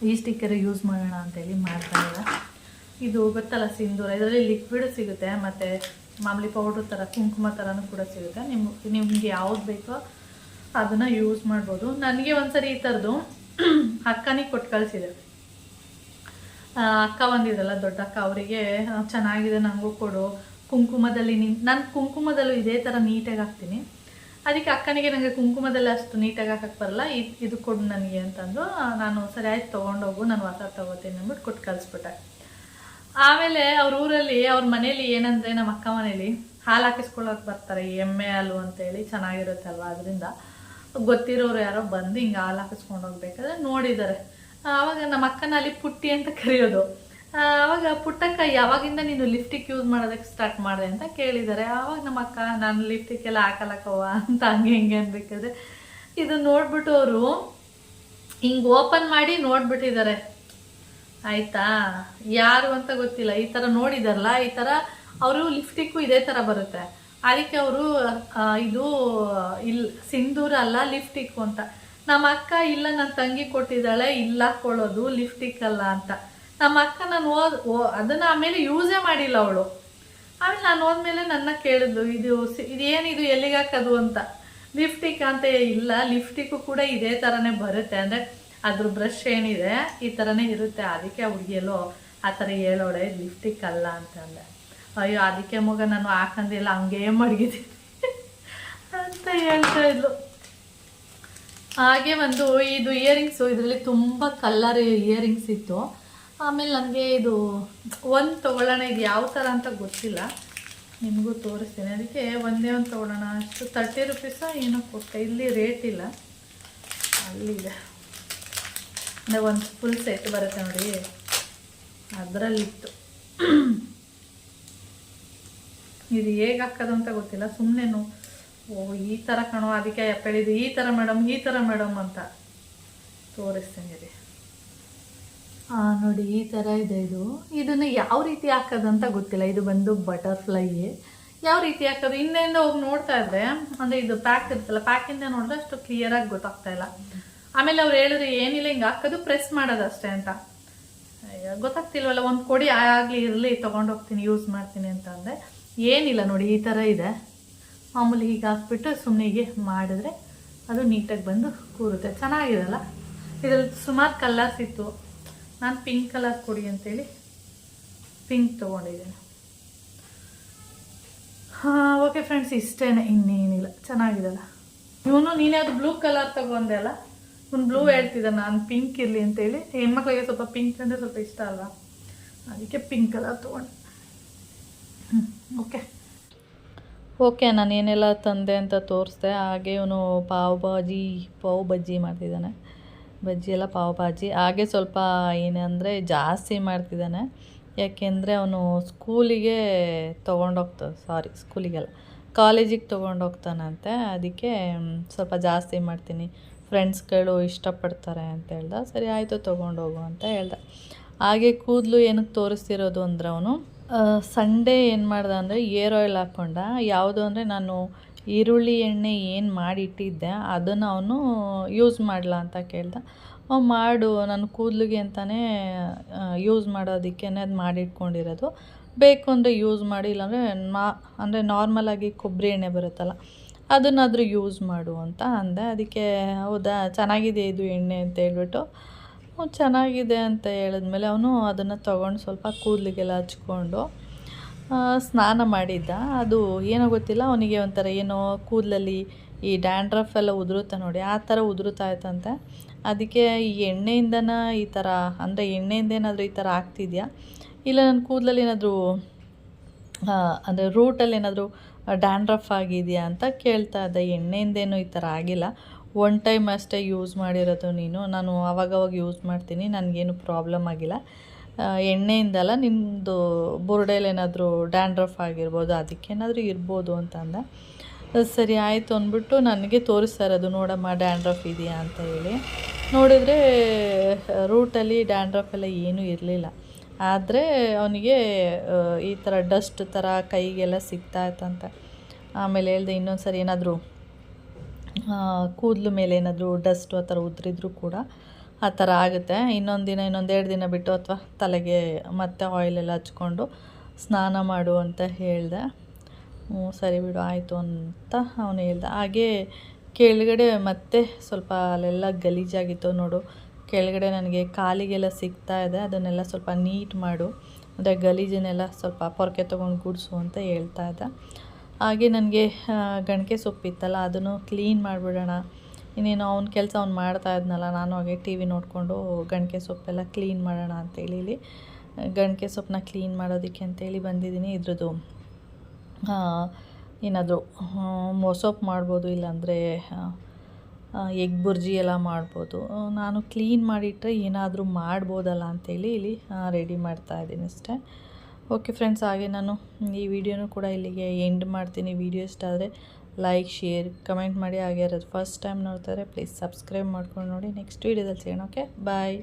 ಈ ಸ್ಟಿಕ್ಕರ್ ಯೂಸ್ ಮಾಡೋಣ ಅಂತೇಳಿ ಮಾಡ್ತಾಯಿದ್ದೆ. ಇದು ಗೊತ್ತಲ್ಲ ಸಿಂಧೂರ, ಇದರಲ್ಲಿ ಲಿಕ್ವಿಡ್ ಸಿಗುತ್ತೆ ಮತ್ತು ಮಾಮೂಲಿ ಪೌಡ್ರ್ ಥರ ಕುಂಕುಮ ಥರನೂ ಕೂಡ ಸಿಗುತ್ತೆ. ನಿಮ್ಗೆ ಯಾವ್ದು ಬೇಕೋ ಅದನ್ನು ಯೂಸ್ ಮಾಡ್ಬೋದು. ನನಗೆ ಒಂದ್ಸರಿ ಈ ಥರದ್ದು ಅಕ್ಕನಿಗೆ ಕೊಟ್ಟು ಕಳಿಸಿದೆ. ಅಕ್ಕ ಬಂದಿದ್ರಲ್ಲ ದೊಡ್ಡ ಅಕ್ಕ, ಅವರಿಗೆ ಚೆನ್ನಾಗಿದೆ ನನಗೂ ಕೊಡು, ಕುಂಕುಮದಲ್ಲಿ ನಾನು ಕುಂಕುಮದಲ್ಲೂ ಇದೇ ಥರ ನೀಟಾಗಿ ಹಾಕ್ತೀನಿ. ಅದಕ್ಕೆ ಅಕ್ಕನಿಗೆ ನನಗೆ ಕುಂಕುಮದಲ್ಲಿ ಅಷ್ಟು ನೀಟಾಗಿ ಹಾಕಕ್ಕೆ ಬರಲ್ಲ, ಇದು ಕೊಡು ನನಗೆ ಅಂತಂದು ನಾನು ಸರಿ ಆಯ್ತು ತೊಗೊಂಡೋಗು, ನಾನು ಹೊಸ ತೊಗೋತೀನಿ ಅಂದ್ಬಿಟ್ಟು ಕೊಟ್ಟು ಕಳಿಸ್ಬಿಟ್ಟೆ. ಆಮೇಲೆ ಅವ್ರ ಊರಲ್ಲಿ ಅವ್ರ ಮನೇಲಿ ಏನಂದರೆ, ನಮ್ಮ ಅಕ್ಕ ಮನೇಲಿ ಹಾಲು ಹಾಕಿಸ್ಕೊಳ್ಳೋಕೆ ಬರ್ತಾರೆ, ಎಮ್ಮೆ ಹಾಲು ಅಂತೇಳಿ ಚೆನ್ನಾಗಿರುತ್ತಲ್ವ, ಅದರಿಂದ ಗೊತ್ತಿರೋರು ಯಾರೋ ಬಂದು ಹಿಂಗೆ ಹಾಲು ಹಾಕಿಸ್ಕೊಂಡು ಹೋಗ್ಬೇಕಾದ್ರೆ ನೋಡಿದ್ದಾರೆ. ಆವಾಗ ನಮ್ಮ ಅಕ್ಕನ ಅಲ್ಲಿ ಪುಟ್ಟಿ ಅಂತ ಕರೆಯೋದು. ಆವಾಗ ಪುಟ್ಟಕ್ಕ ಯಾವಾಗಿಂದ ನೀನು ಲಿಫ್ಟಿಕ್ ಯೂಸ್ ಮಾಡೋದಕ್ಕೆ ಸ್ಟಾರ್ಟ್ ಮಾಡಿದೆ ಅಂತ ಕೇಳಿದ್ದಾರೆ. ಆವಾಗ ನಮ್ಮ ಅಕ್ಕ ನಾನು ಲಿಫ್ಟಿಕ್ ಎಲ್ಲ ಹಾಕಲ್ಲಕ್ಕವ ಅಂತ ಹಂಗೆ ಹಿಂಗೆ ಅನ್ಬೇಕಾದ್ರೆ ಇದು ನೋಡ್ಬಿಟ್ಟು ಅವರು ಹಿಂಗೆ ಓಪನ್ ಮಾಡಿ ನೋಡ್ಬಿಟ್ಟಿದ್ದಾರೆ. ಆಯಿತಾ, ಯಾರು ಅಂತ ಗೊತ್ತಿಲ್ಲ, ಈ ಥರ ನೋಡಿದಾರಲ್ಲ, ಈ ಥರ ಅವರು ಲಿಫ್ಟಿಕ್ಕು ಇದೇ ಥರ ಬರುತ್ತೆ. ಅದಕ್ಕೆ ಅವರು ಇದು ಸಿಂಧೂರ ಅಲ್ಲ ಲಿಫ್ಟಿಕ್ಕು ಅಂತ. ನಮ್ಮ ಅಕ್ಕ ಇಲ್ಲ, ನನ್ನ ತಂಗಿ ಕೊಟ್ಟಿದ್ದಾಳೆ, ಇಲ್ಲ ಹಾಕ್ಕೊಳ್ಳೋದು ಲಿಫ್ಟಿಕ್ ಅಲ್ಲ ಅಂತ. ನಮ್ಮ ಅಕ್ಕ ನಾನು ಅದನ್ನು ಆಮೇಲೆ ಯೂಸೇ ಮಾಡಿಲ್ಲ ಅವಳು. ಆಮೇಲೆ ನಾನು ಹೋದ್ಮೇಲೆ ನನ್ನ ಕೇಳಿದ್ಲು, ಇದೇನಿದು ಎಲ್ಲಿಗೆ ಹಾಕೋದು ಅಂತ. ಲಿಫ್ಟಿಕ್ ಅಂತ ಇಲ್ಲ, ಲಿಫ್ಟಿಕ್ಕು ಕೂಡ ಇದೇ ಥರನೇ ಬರುತ್ತೆ. ಅಂದರೆ ಅದ್ರ ಬ್ರಷ್ ಏನಿದೆ ಈ ಥರನೇ ಇರುತ್ತೆ. ಅದಕ್ಕೆ ಹುಡುಗಿಯಲ್ಲೋ ಆ ಥರ ಹೇಳೋಳೆ ಲಿಫ್ಟಿಕ್ ಅಲ್ಲ ಅಂತಂದೆ. ಅಯ್ಯೋ ಅದಕ್ಕೆ ಮಗ ನಾನು ಹಾಕಂದಿಲ್ಲ, ಹಂಗೇ ಮಡಗಿದ್ದೀನಿ ಅಂತ ಹೇಳ್ತಾ ಇದ್ಲು. ಹಾಗೆ ಒಂದು ಇದು ಇಯರಿಂಗ್ಸು, ಇದರಲ್ಲಿ ತುಂಬ ಕಲರ್ ಇಯರಿಂಗ್ಸ್ ಇತ್ತು. ಆಮೇಲೆ ನನಗೆ ಇದು ಒಂದು ತೊಗೊಳ್ಳೋಣ, ಇದು ಯಾವ ಥರ ಅಂತ ಗೊತ್ತಿಲ್ಲ, ನಿಮಗೂ ತೋರಿಸ್ತೀನಿ. ಅದಕ್ಕೆ ಒಂದೇ ಒಂದು ತೊಗೊಳ್ಳೋಣ. ಅಷ್ಟು 30 ರೂಪೀಸ ಏನೋ ಕೊಟ್ಟೆ, ಇಲ್ಲಿ ರೇಟ್ ಇಲ್ಲ, ಅಲ್ಲಿದೆ. ಅಂದರೆ ಒಂದು ಫುಲ್ ಸೆಟ್ ಬರುತ್ತೆ ನೋಡಿ, ಅದರಲ್ಲಿತ್ತು. ಇದು ಹೇಗೆ ಹಾಕೋದು ಅಂತ ಗೊತ್ತಿಲ್ಲ, ಸುಮ್ಮನೆ ಓ ಈ ಥರ ಕಾಣೋ, ಅದಕ್ಕೆ ಹೇಳಿದ್ದು ಈ ಥರ ಮೇಡಮ್ ಅಂತ ತೋರಿಸ್ತೀನಿ ರೀ. ನೋಡಿ ಈ ಥರ ಇದೆ. ಇದನ್ನು ಯಾವ ರೀತಿ ಹಾಕೋದಂತ ಗೊತ್ತಿಲ್ಲ. ಇದು ಬಂದು ಬಟರ್ಫ್ಲೈ, ಯಾವ ರೀತಿ ಹಾಕೋದು ಹಿಂದೆಯಿಂದ ಹೋಗಿ ನೋಡ್ತಾ ಇದ್ದೆ. ಅಂದರೆ ಇದು ಪ್ಯಾಕ್ ಇರ್ತಲ್ಲ, ಪ್ಯಾಕಿಂದ ನೋಡಿದ್ರೆ ಅಷ್ಟು ಕ್ಲಿಯರಾಗಿ ಗೊತ್ತಾಗ್ತಾ ಇಲ್ಲ. ಆಮೇಲೆ ಅವ್ರು ಹೇಳಿದ್ರು ಏನಿಲ್ಲ, ಹಿಂಗೆ ಹಾಕೋದು ಪ್ರೆಸ್ ಮಾಡೋದು ಅಷ್ಟೇ ಅಂತ. ಗೊತ್ತಾಗ್ತಿಲ್ವಲ್ಲ, ಒಂದು ಕೊಡಿ ಆಗಲಿ ಇರಲಿ ತೊಗೊಂಡೋಗ್ತೀನಿ, ಯೂಸ್ ಮಾಡ್ತೀನಿ ಅಂತ ಅಂದೆ. ಏನಿಲ್ಲ ನೋಡಿ, ಈ ಥರ ಇದೆ. ಮಾಮೂಲಿ ಹೀಗೆ ಹಾಕ್ಬಿಟ್ಟು ಸುಮ್ಮನೆ ಹೀಗೆ ಮಾಡಿದ್ರೆ ಅದು ನೀಟಾಗಿ ಬಂದು ಕೂರುತ್ತೆ. ಚೆನ್ನಾಗಿರಲ್ಲ. ಇದರಲ್ಲಿ ಸುಮಾರು ಕಲರ್ಸ್ ಇತ್ತು. ನಾನು ಪಿಂಕ್ ಕಲರ್ ಕೊಡಿ ಅಂತೇಳಿ ಪಿಂಕ್ ತೊಗೊಂಡಿದ್ದೇನೆ. ಓಕೆ ಫ್ರೆಂಡ್ಸ್, ಇಷ್ಟೇ, ಇನ್ನೇನಿಲ್ಲ. ಚೆನ್ನಾಗಿದೆಲ್ಲ. ನೀನೇ ಅದು ಬ್ಲೂ ಕಲರ್ ತಗೊಂಡೆ ಅಲ್ಲ, ಒಂದು ಬ್ಲೂ ಹೇಳ್ತಿದ್ದೆ ನಾನು, ಪಿಂಕ್ ಇರಲಿ ಅಂತೇಳಿ. ಹೆಣ್ಮಕ್ಳಿಗೆ ಸ್ವಲ್ಪ ಪಿಂಕ್ ಅಂದರೆ ಸ್ವಲ್ಪ ಇಷ್ಟ ಅಲ್ವಾ, ಅದಕ್ಕೆ ಪಿಂಕ್ ಕಲರ್ ತೊಗೊಂಡೆ. ಓಕೆ ನಾನು ಏನೆಲ್ಲ ತಂದೆ ಅಂತ ತೋರಿಸ್ದೆ. ಹಾಗೆ ಇವನು ಪಾವ್ ಬಜ್ಜಿ ಮಾಡ್ತಿದ್ದಾನೆ. ಬಜ್ಜಿ ಎಲ್ಲ ಪಾವ್ ಭಾಜಿ. ಹಾಗೆ ಸ್ವಲ್ಪ ಏನಂದರೆ ಜಾಸ್ತಿ ಮಾಡ್ತಿದ್ದಾನೆ, ಯಾಕೆಂದರೆ ಅವನು ಸ್ಕೂಲಿಗೆಲ್ಲ ಕಾಲೇಜಿಗೆ ತೊಗೊಂಡೋಗ್ತಾನಂತೆ. ಅದಕ್ಕೆ ಸ್ವಲ್ಪ ಜಾಸ್ತಿ ಮಾಡ್ತೀನಿ, ಫ್ರೆಂಡ್ಸ್ಗಳು ಇಷ್ಟಪಡ್ತಾರೆ ಅಂತ ಹೇಳ್ದ. ಸರಿ ಆಯಿತು ತೊಗೊಂಡೋಗು ಅಂತ ಹೇಳ್ದ. ಹಾಗೆ ಕೂದಲು ಏನಕ್ಕೆ ತೋರಿಸ್ತಿರೋದು ಅಂದರೆ, ಅವನು ಸಂಡೇ ಏನು ಮಾಡ್ದೆ ಅಂದರೆ ಏರ್ ಆಯಿಲ್ ಹಾಕ್ಕೊಂಡ. ಯಾವುದು ಅಂದರೆ ನಾನು ಈರುಳ್ಳಿ ಎಣ್ಣೆ ಏನು ಮಾಡಿಟ್ಟಿದ್ದೆ ಅದನ್ನು ಅವನು ಯೂಸ್ ಮಾಡಲ ಅಂತ ಕೇಳ್ದ. ಮಾಡು, ನಾನು ಕೂದಲಿಗೆ ಅಂತಲೇ ಯೂಸ್ ಮಾಡೋದಕ್ಕೇ ಅದು ಮಾಡಿಟ್ಕೊಂಡಿರೋದು, ಬೇಕು ಅಂದರೆ ಯೂಸ್ ಮಾಡಿ, ಇಲ್ಲಾಂದರೆ ನಾರ್ಮಲಾಗಿ ಕೊಬ್ಬರಿ ಎಣ್ಣೆ ಬರುತ್ತಲ್ಲ ಅದನ್ನಾದರೂ ಯೂಸ್ ಮಾಡು ಅಂತ ಅಂದೆ. ಅದಕ್ಕೆ ಹೌದಾ ಚೆನ್ನಾಗಿದೆ ಇದು ಎಣ್ಣೆ ಅಂತ ಹೇಳ್ಬಿಟ್ಟು, ಚೆನ್ನಾಗಿದೆ ಅಂತ ಹೇಳಿದ್ಮೇಲೆ ಅವನು ಅದನ್ನು ತೊಗೊಂಡು ಸ್ವಲ್ಪ ಕೂದಲಿಗೆಲ್ಲ ಹಚ್ಕೊಂಡು ಸ್ನಾನ ಮಾಡಿದ್ದ. ಅದು ಏನೋ ಗೊತ್ತಿಲ್ಲ, ಅವನಿಗೆ ಒಂಥರ ಏನೋ ಕೂದಲಲ್ಲಿ ಈ ಡ್ಯಾಂಡ್ರಫ್ ಎಲ್ಲ ಉದುರುತ್ತೆ ನೋಡಿ, ಆ ಥರ ಉದುರುತ್ತಾ ಇತ್ತಂತೆ. ಅದಕ್ಕೆ ಈ ಎಣ್ಣೆಯಿಂದನ ಈ ಥರ, ಅಂದರೆ ಎಣ್ಣೆಯಿಂದ ಏನಾದರೂ ಈ ಥರ ಆಗ್ತಿದೆಯಾ, ಇಲ್ಲ ನನ್ನ ಕೂದಲಲ್ಲಿ ಏನಾದರೂ ಅಂದರೆ ರೂಟಲ್ಲಿ ಏನಾದರೂ ಡ್ಯಾಂಡ್ರಫ್ ಆಗಿದೆಯಾ ಅಂತ ಕೇಳ್ತಾ ಇದ್ದೆ. ಎಣ್ಣೆಯಿಂದೇನೂ ಈ ಥರ ಆಗಿಲ್ಲ, ಒನ್ ಟೈಮ್ ಅಷ್ಟೇ ಯೂಸ್ ಮಾಡಿರೋದು ನೀನು, ನಾನು ಆವಾಗವಾಗ ಯೂಸ್ ಮಾಡ್ತೀನಿ, ನನಗೇನು ಪ್ರಾಬ್ಲಮ್ ಆಗಿಲ್ಲ. ಎಣ್ಣೆಯಿಂದಲ್ಲ, ನಿಮ್ಮದು ಬುರುಡೆಯಲ್ಲಿ ಏನಾದರೂ ಡ್ಯಾಂಡ್ರಫ್ ಆಗಿರ್ಬೋದು, ಅದಕ್ಕೇನಾದರೂ ಇರ್ಬೋದು ಅಂತ ಅಂದೆ. ಸರಿ ಆಯಿತು ಅಂದ್ಬಿಟ್ಟು ನನಗೆ ತೋರಿಸ್ತಾ ಇರೋದು, ನೋಡಮ್ಮ ಡ್ಯಾಂಡ್ರಫ್ ಇದೆಯಾ ಅಂತ ಹೇಳಿ. ನೋಡಿದರೆ ರೂಟಲ್ಲಿ ಡ್ಯಾಂಡ್ರಫ್ ಎಲ್ಲ ಏನೂ ಇರಲಿಲ್ಲ. ಆದರೆ ಅವನಿಗೆ ಈ ಥರ ಡಸ್ಟ್ ಥರ ಕೈಗೆಲ್ಲ ಸಿಗ್ತಾ ಇತ್ತಂತೆ. ಆಮೇಲೆ ಹೇಳ್ದೆ, ಇನ್ನೊಂದು ಸರಿ ಏನಾದರೂ ಕೂದಲು ಮೇಲೆ ಏನಾದರೂ ಡಸ್ಟು ಆ ಥರ ಉದ್ರಿದ್ರೂ ಕೂಡ ಆ ಥರ ಆಗುತ್ತೆ. ಇನ್ನೊಂದೆರಡು ದಿನ ಬಿಟ್ಟು ಅಥವಾ ತಲೆಗೆ ಮತ್ತೆ ಆಯಿಲೆಲ್ಲ ಹಚ್ಕೊಂಡು ಸ್ನಾನ ಮಾಡು ಅಂತ ಹೇಳಿದೆ. ಸರಿ ಬಿಡು ಆಯಿತು ಅಂತ ಅವನು ಹೇಳ್ದ. ಹಾಗೆ ಕೆಳಗಡೆ ಮತ್ತೆ ಸ್ವಲ್ಪ ಅಲ್ಲೆಲ್ಲ ಗಲೀಜಾಗಿತ್ತು ನೋಡು, ಕೆಳಗಡೆ ನನಗೆ ಕಾಲಿಗೆಲ್ಲ ಸಿಗ್ತಾ ಇದೆ, ಅದನ್ನೆಲ್ಲ ಸ್ವಲ್ಪ ನೀಟ್ ಮಾಡು, ಅಂದರೆ ಗಲೀಜನ್ನೆಲ್ಲ ಸ್ವಲ್ಪ ಪೊರಕೆ ತೊಗೊಂಡು ಗುಡಿಸು ಅಂತ ಹೇಳ್ತಾ ಇದ್ದ. ಹಾಗೆ ನನಗೆ ಗಣಕೆ ಸೊಪ್ಪಿತ್ತಲ್ಲ, ಅದನ್ನು ಕ್ಲೀನ್ ಮಾಡಿಬಿಡೋಣ, ಇನ್ನೇನು ಅವ್ನ ಕೆಲಸ ಅವ್ನು ಮಾಡ್ತಾ ಇದ್ನಲ್ಲ, ನಾನು ಹಾಗೆ ಟಿ ವಿ ನೋಡಿಕೊಂಡು ಗಣಕೆ ಸೊಪ್ಪೆಲ್ಲ ಕ್ಲೀನ್ ಮಾಡೋಣ ಅಂತೇಳಿ ಇಲ್ಲಿ ಗಣಕೆ ಸೊಪ್ಪನ್ನ ಕ್ಲೀನ್ ಮಾಡೋದಕ್ಕೆ ಅಂತೇಳಿ ಬಂದಿದ್ದೀನಿ. ಇದ್ರದ್ದು ಏನಾದರೂ ಮೊಸೊಪ್ಪು ಮಾಡ್ಬೋದು, ಇಲ್ಲಾಂದರೆ ಎಗ್ ಬುರ್ಜಿ ಎಲ್ಲ ಮಾಡ್ಬೋದು. ನಾನು ಕ್ಲೀನ್ ಮಾಡಿಟ್ರೆ ಏನಾದರೂ ಮಾಡ್ಬೋದಲ್ಲ ಅಂತೇಳಿ ಇಲ್ಲಿ ರೆಡಿ ಮಾಡ್ತಾಯಿದ್ದೀನಿ ಅಷ್ಟೇ. ಓಕೆ ಫ್ರೆಂಡ್ಸ್, ಹಾಗೆ ನಾನು ಈ ವಿಡಿಯೋನೂ ಕೂಡ ಇಲ್ಲಿಗೆ ಎಂಡ್ ಮಾಡ್ತೀನಿ. ವಿಡಿಯೋ ಇಷ್ಟ ಆದರೆ ಲೈಕ್, ಶೇರ್, ಕಮೆಂಟ್ ಮಾಡಿ. ಹಾಗೆ ಯಾರಾದ್ರು ಫಸ್ಟ್ ಟೈಮ್ ನೋಡ್ತಾರೆ ಪ್ಲೀಸ್ ಸಬ್ಸ್ಕ್ರೈಬ್ ಮಾಡ್ಕೊಂಡು ನೋಡಿ. ನೆಕ್ಸ್ಟ್ ವೀಡಿಯೋದಲ್ಲಿ ಸಿಗೋಣ. ಓಕೆ, ಬಾಯ್.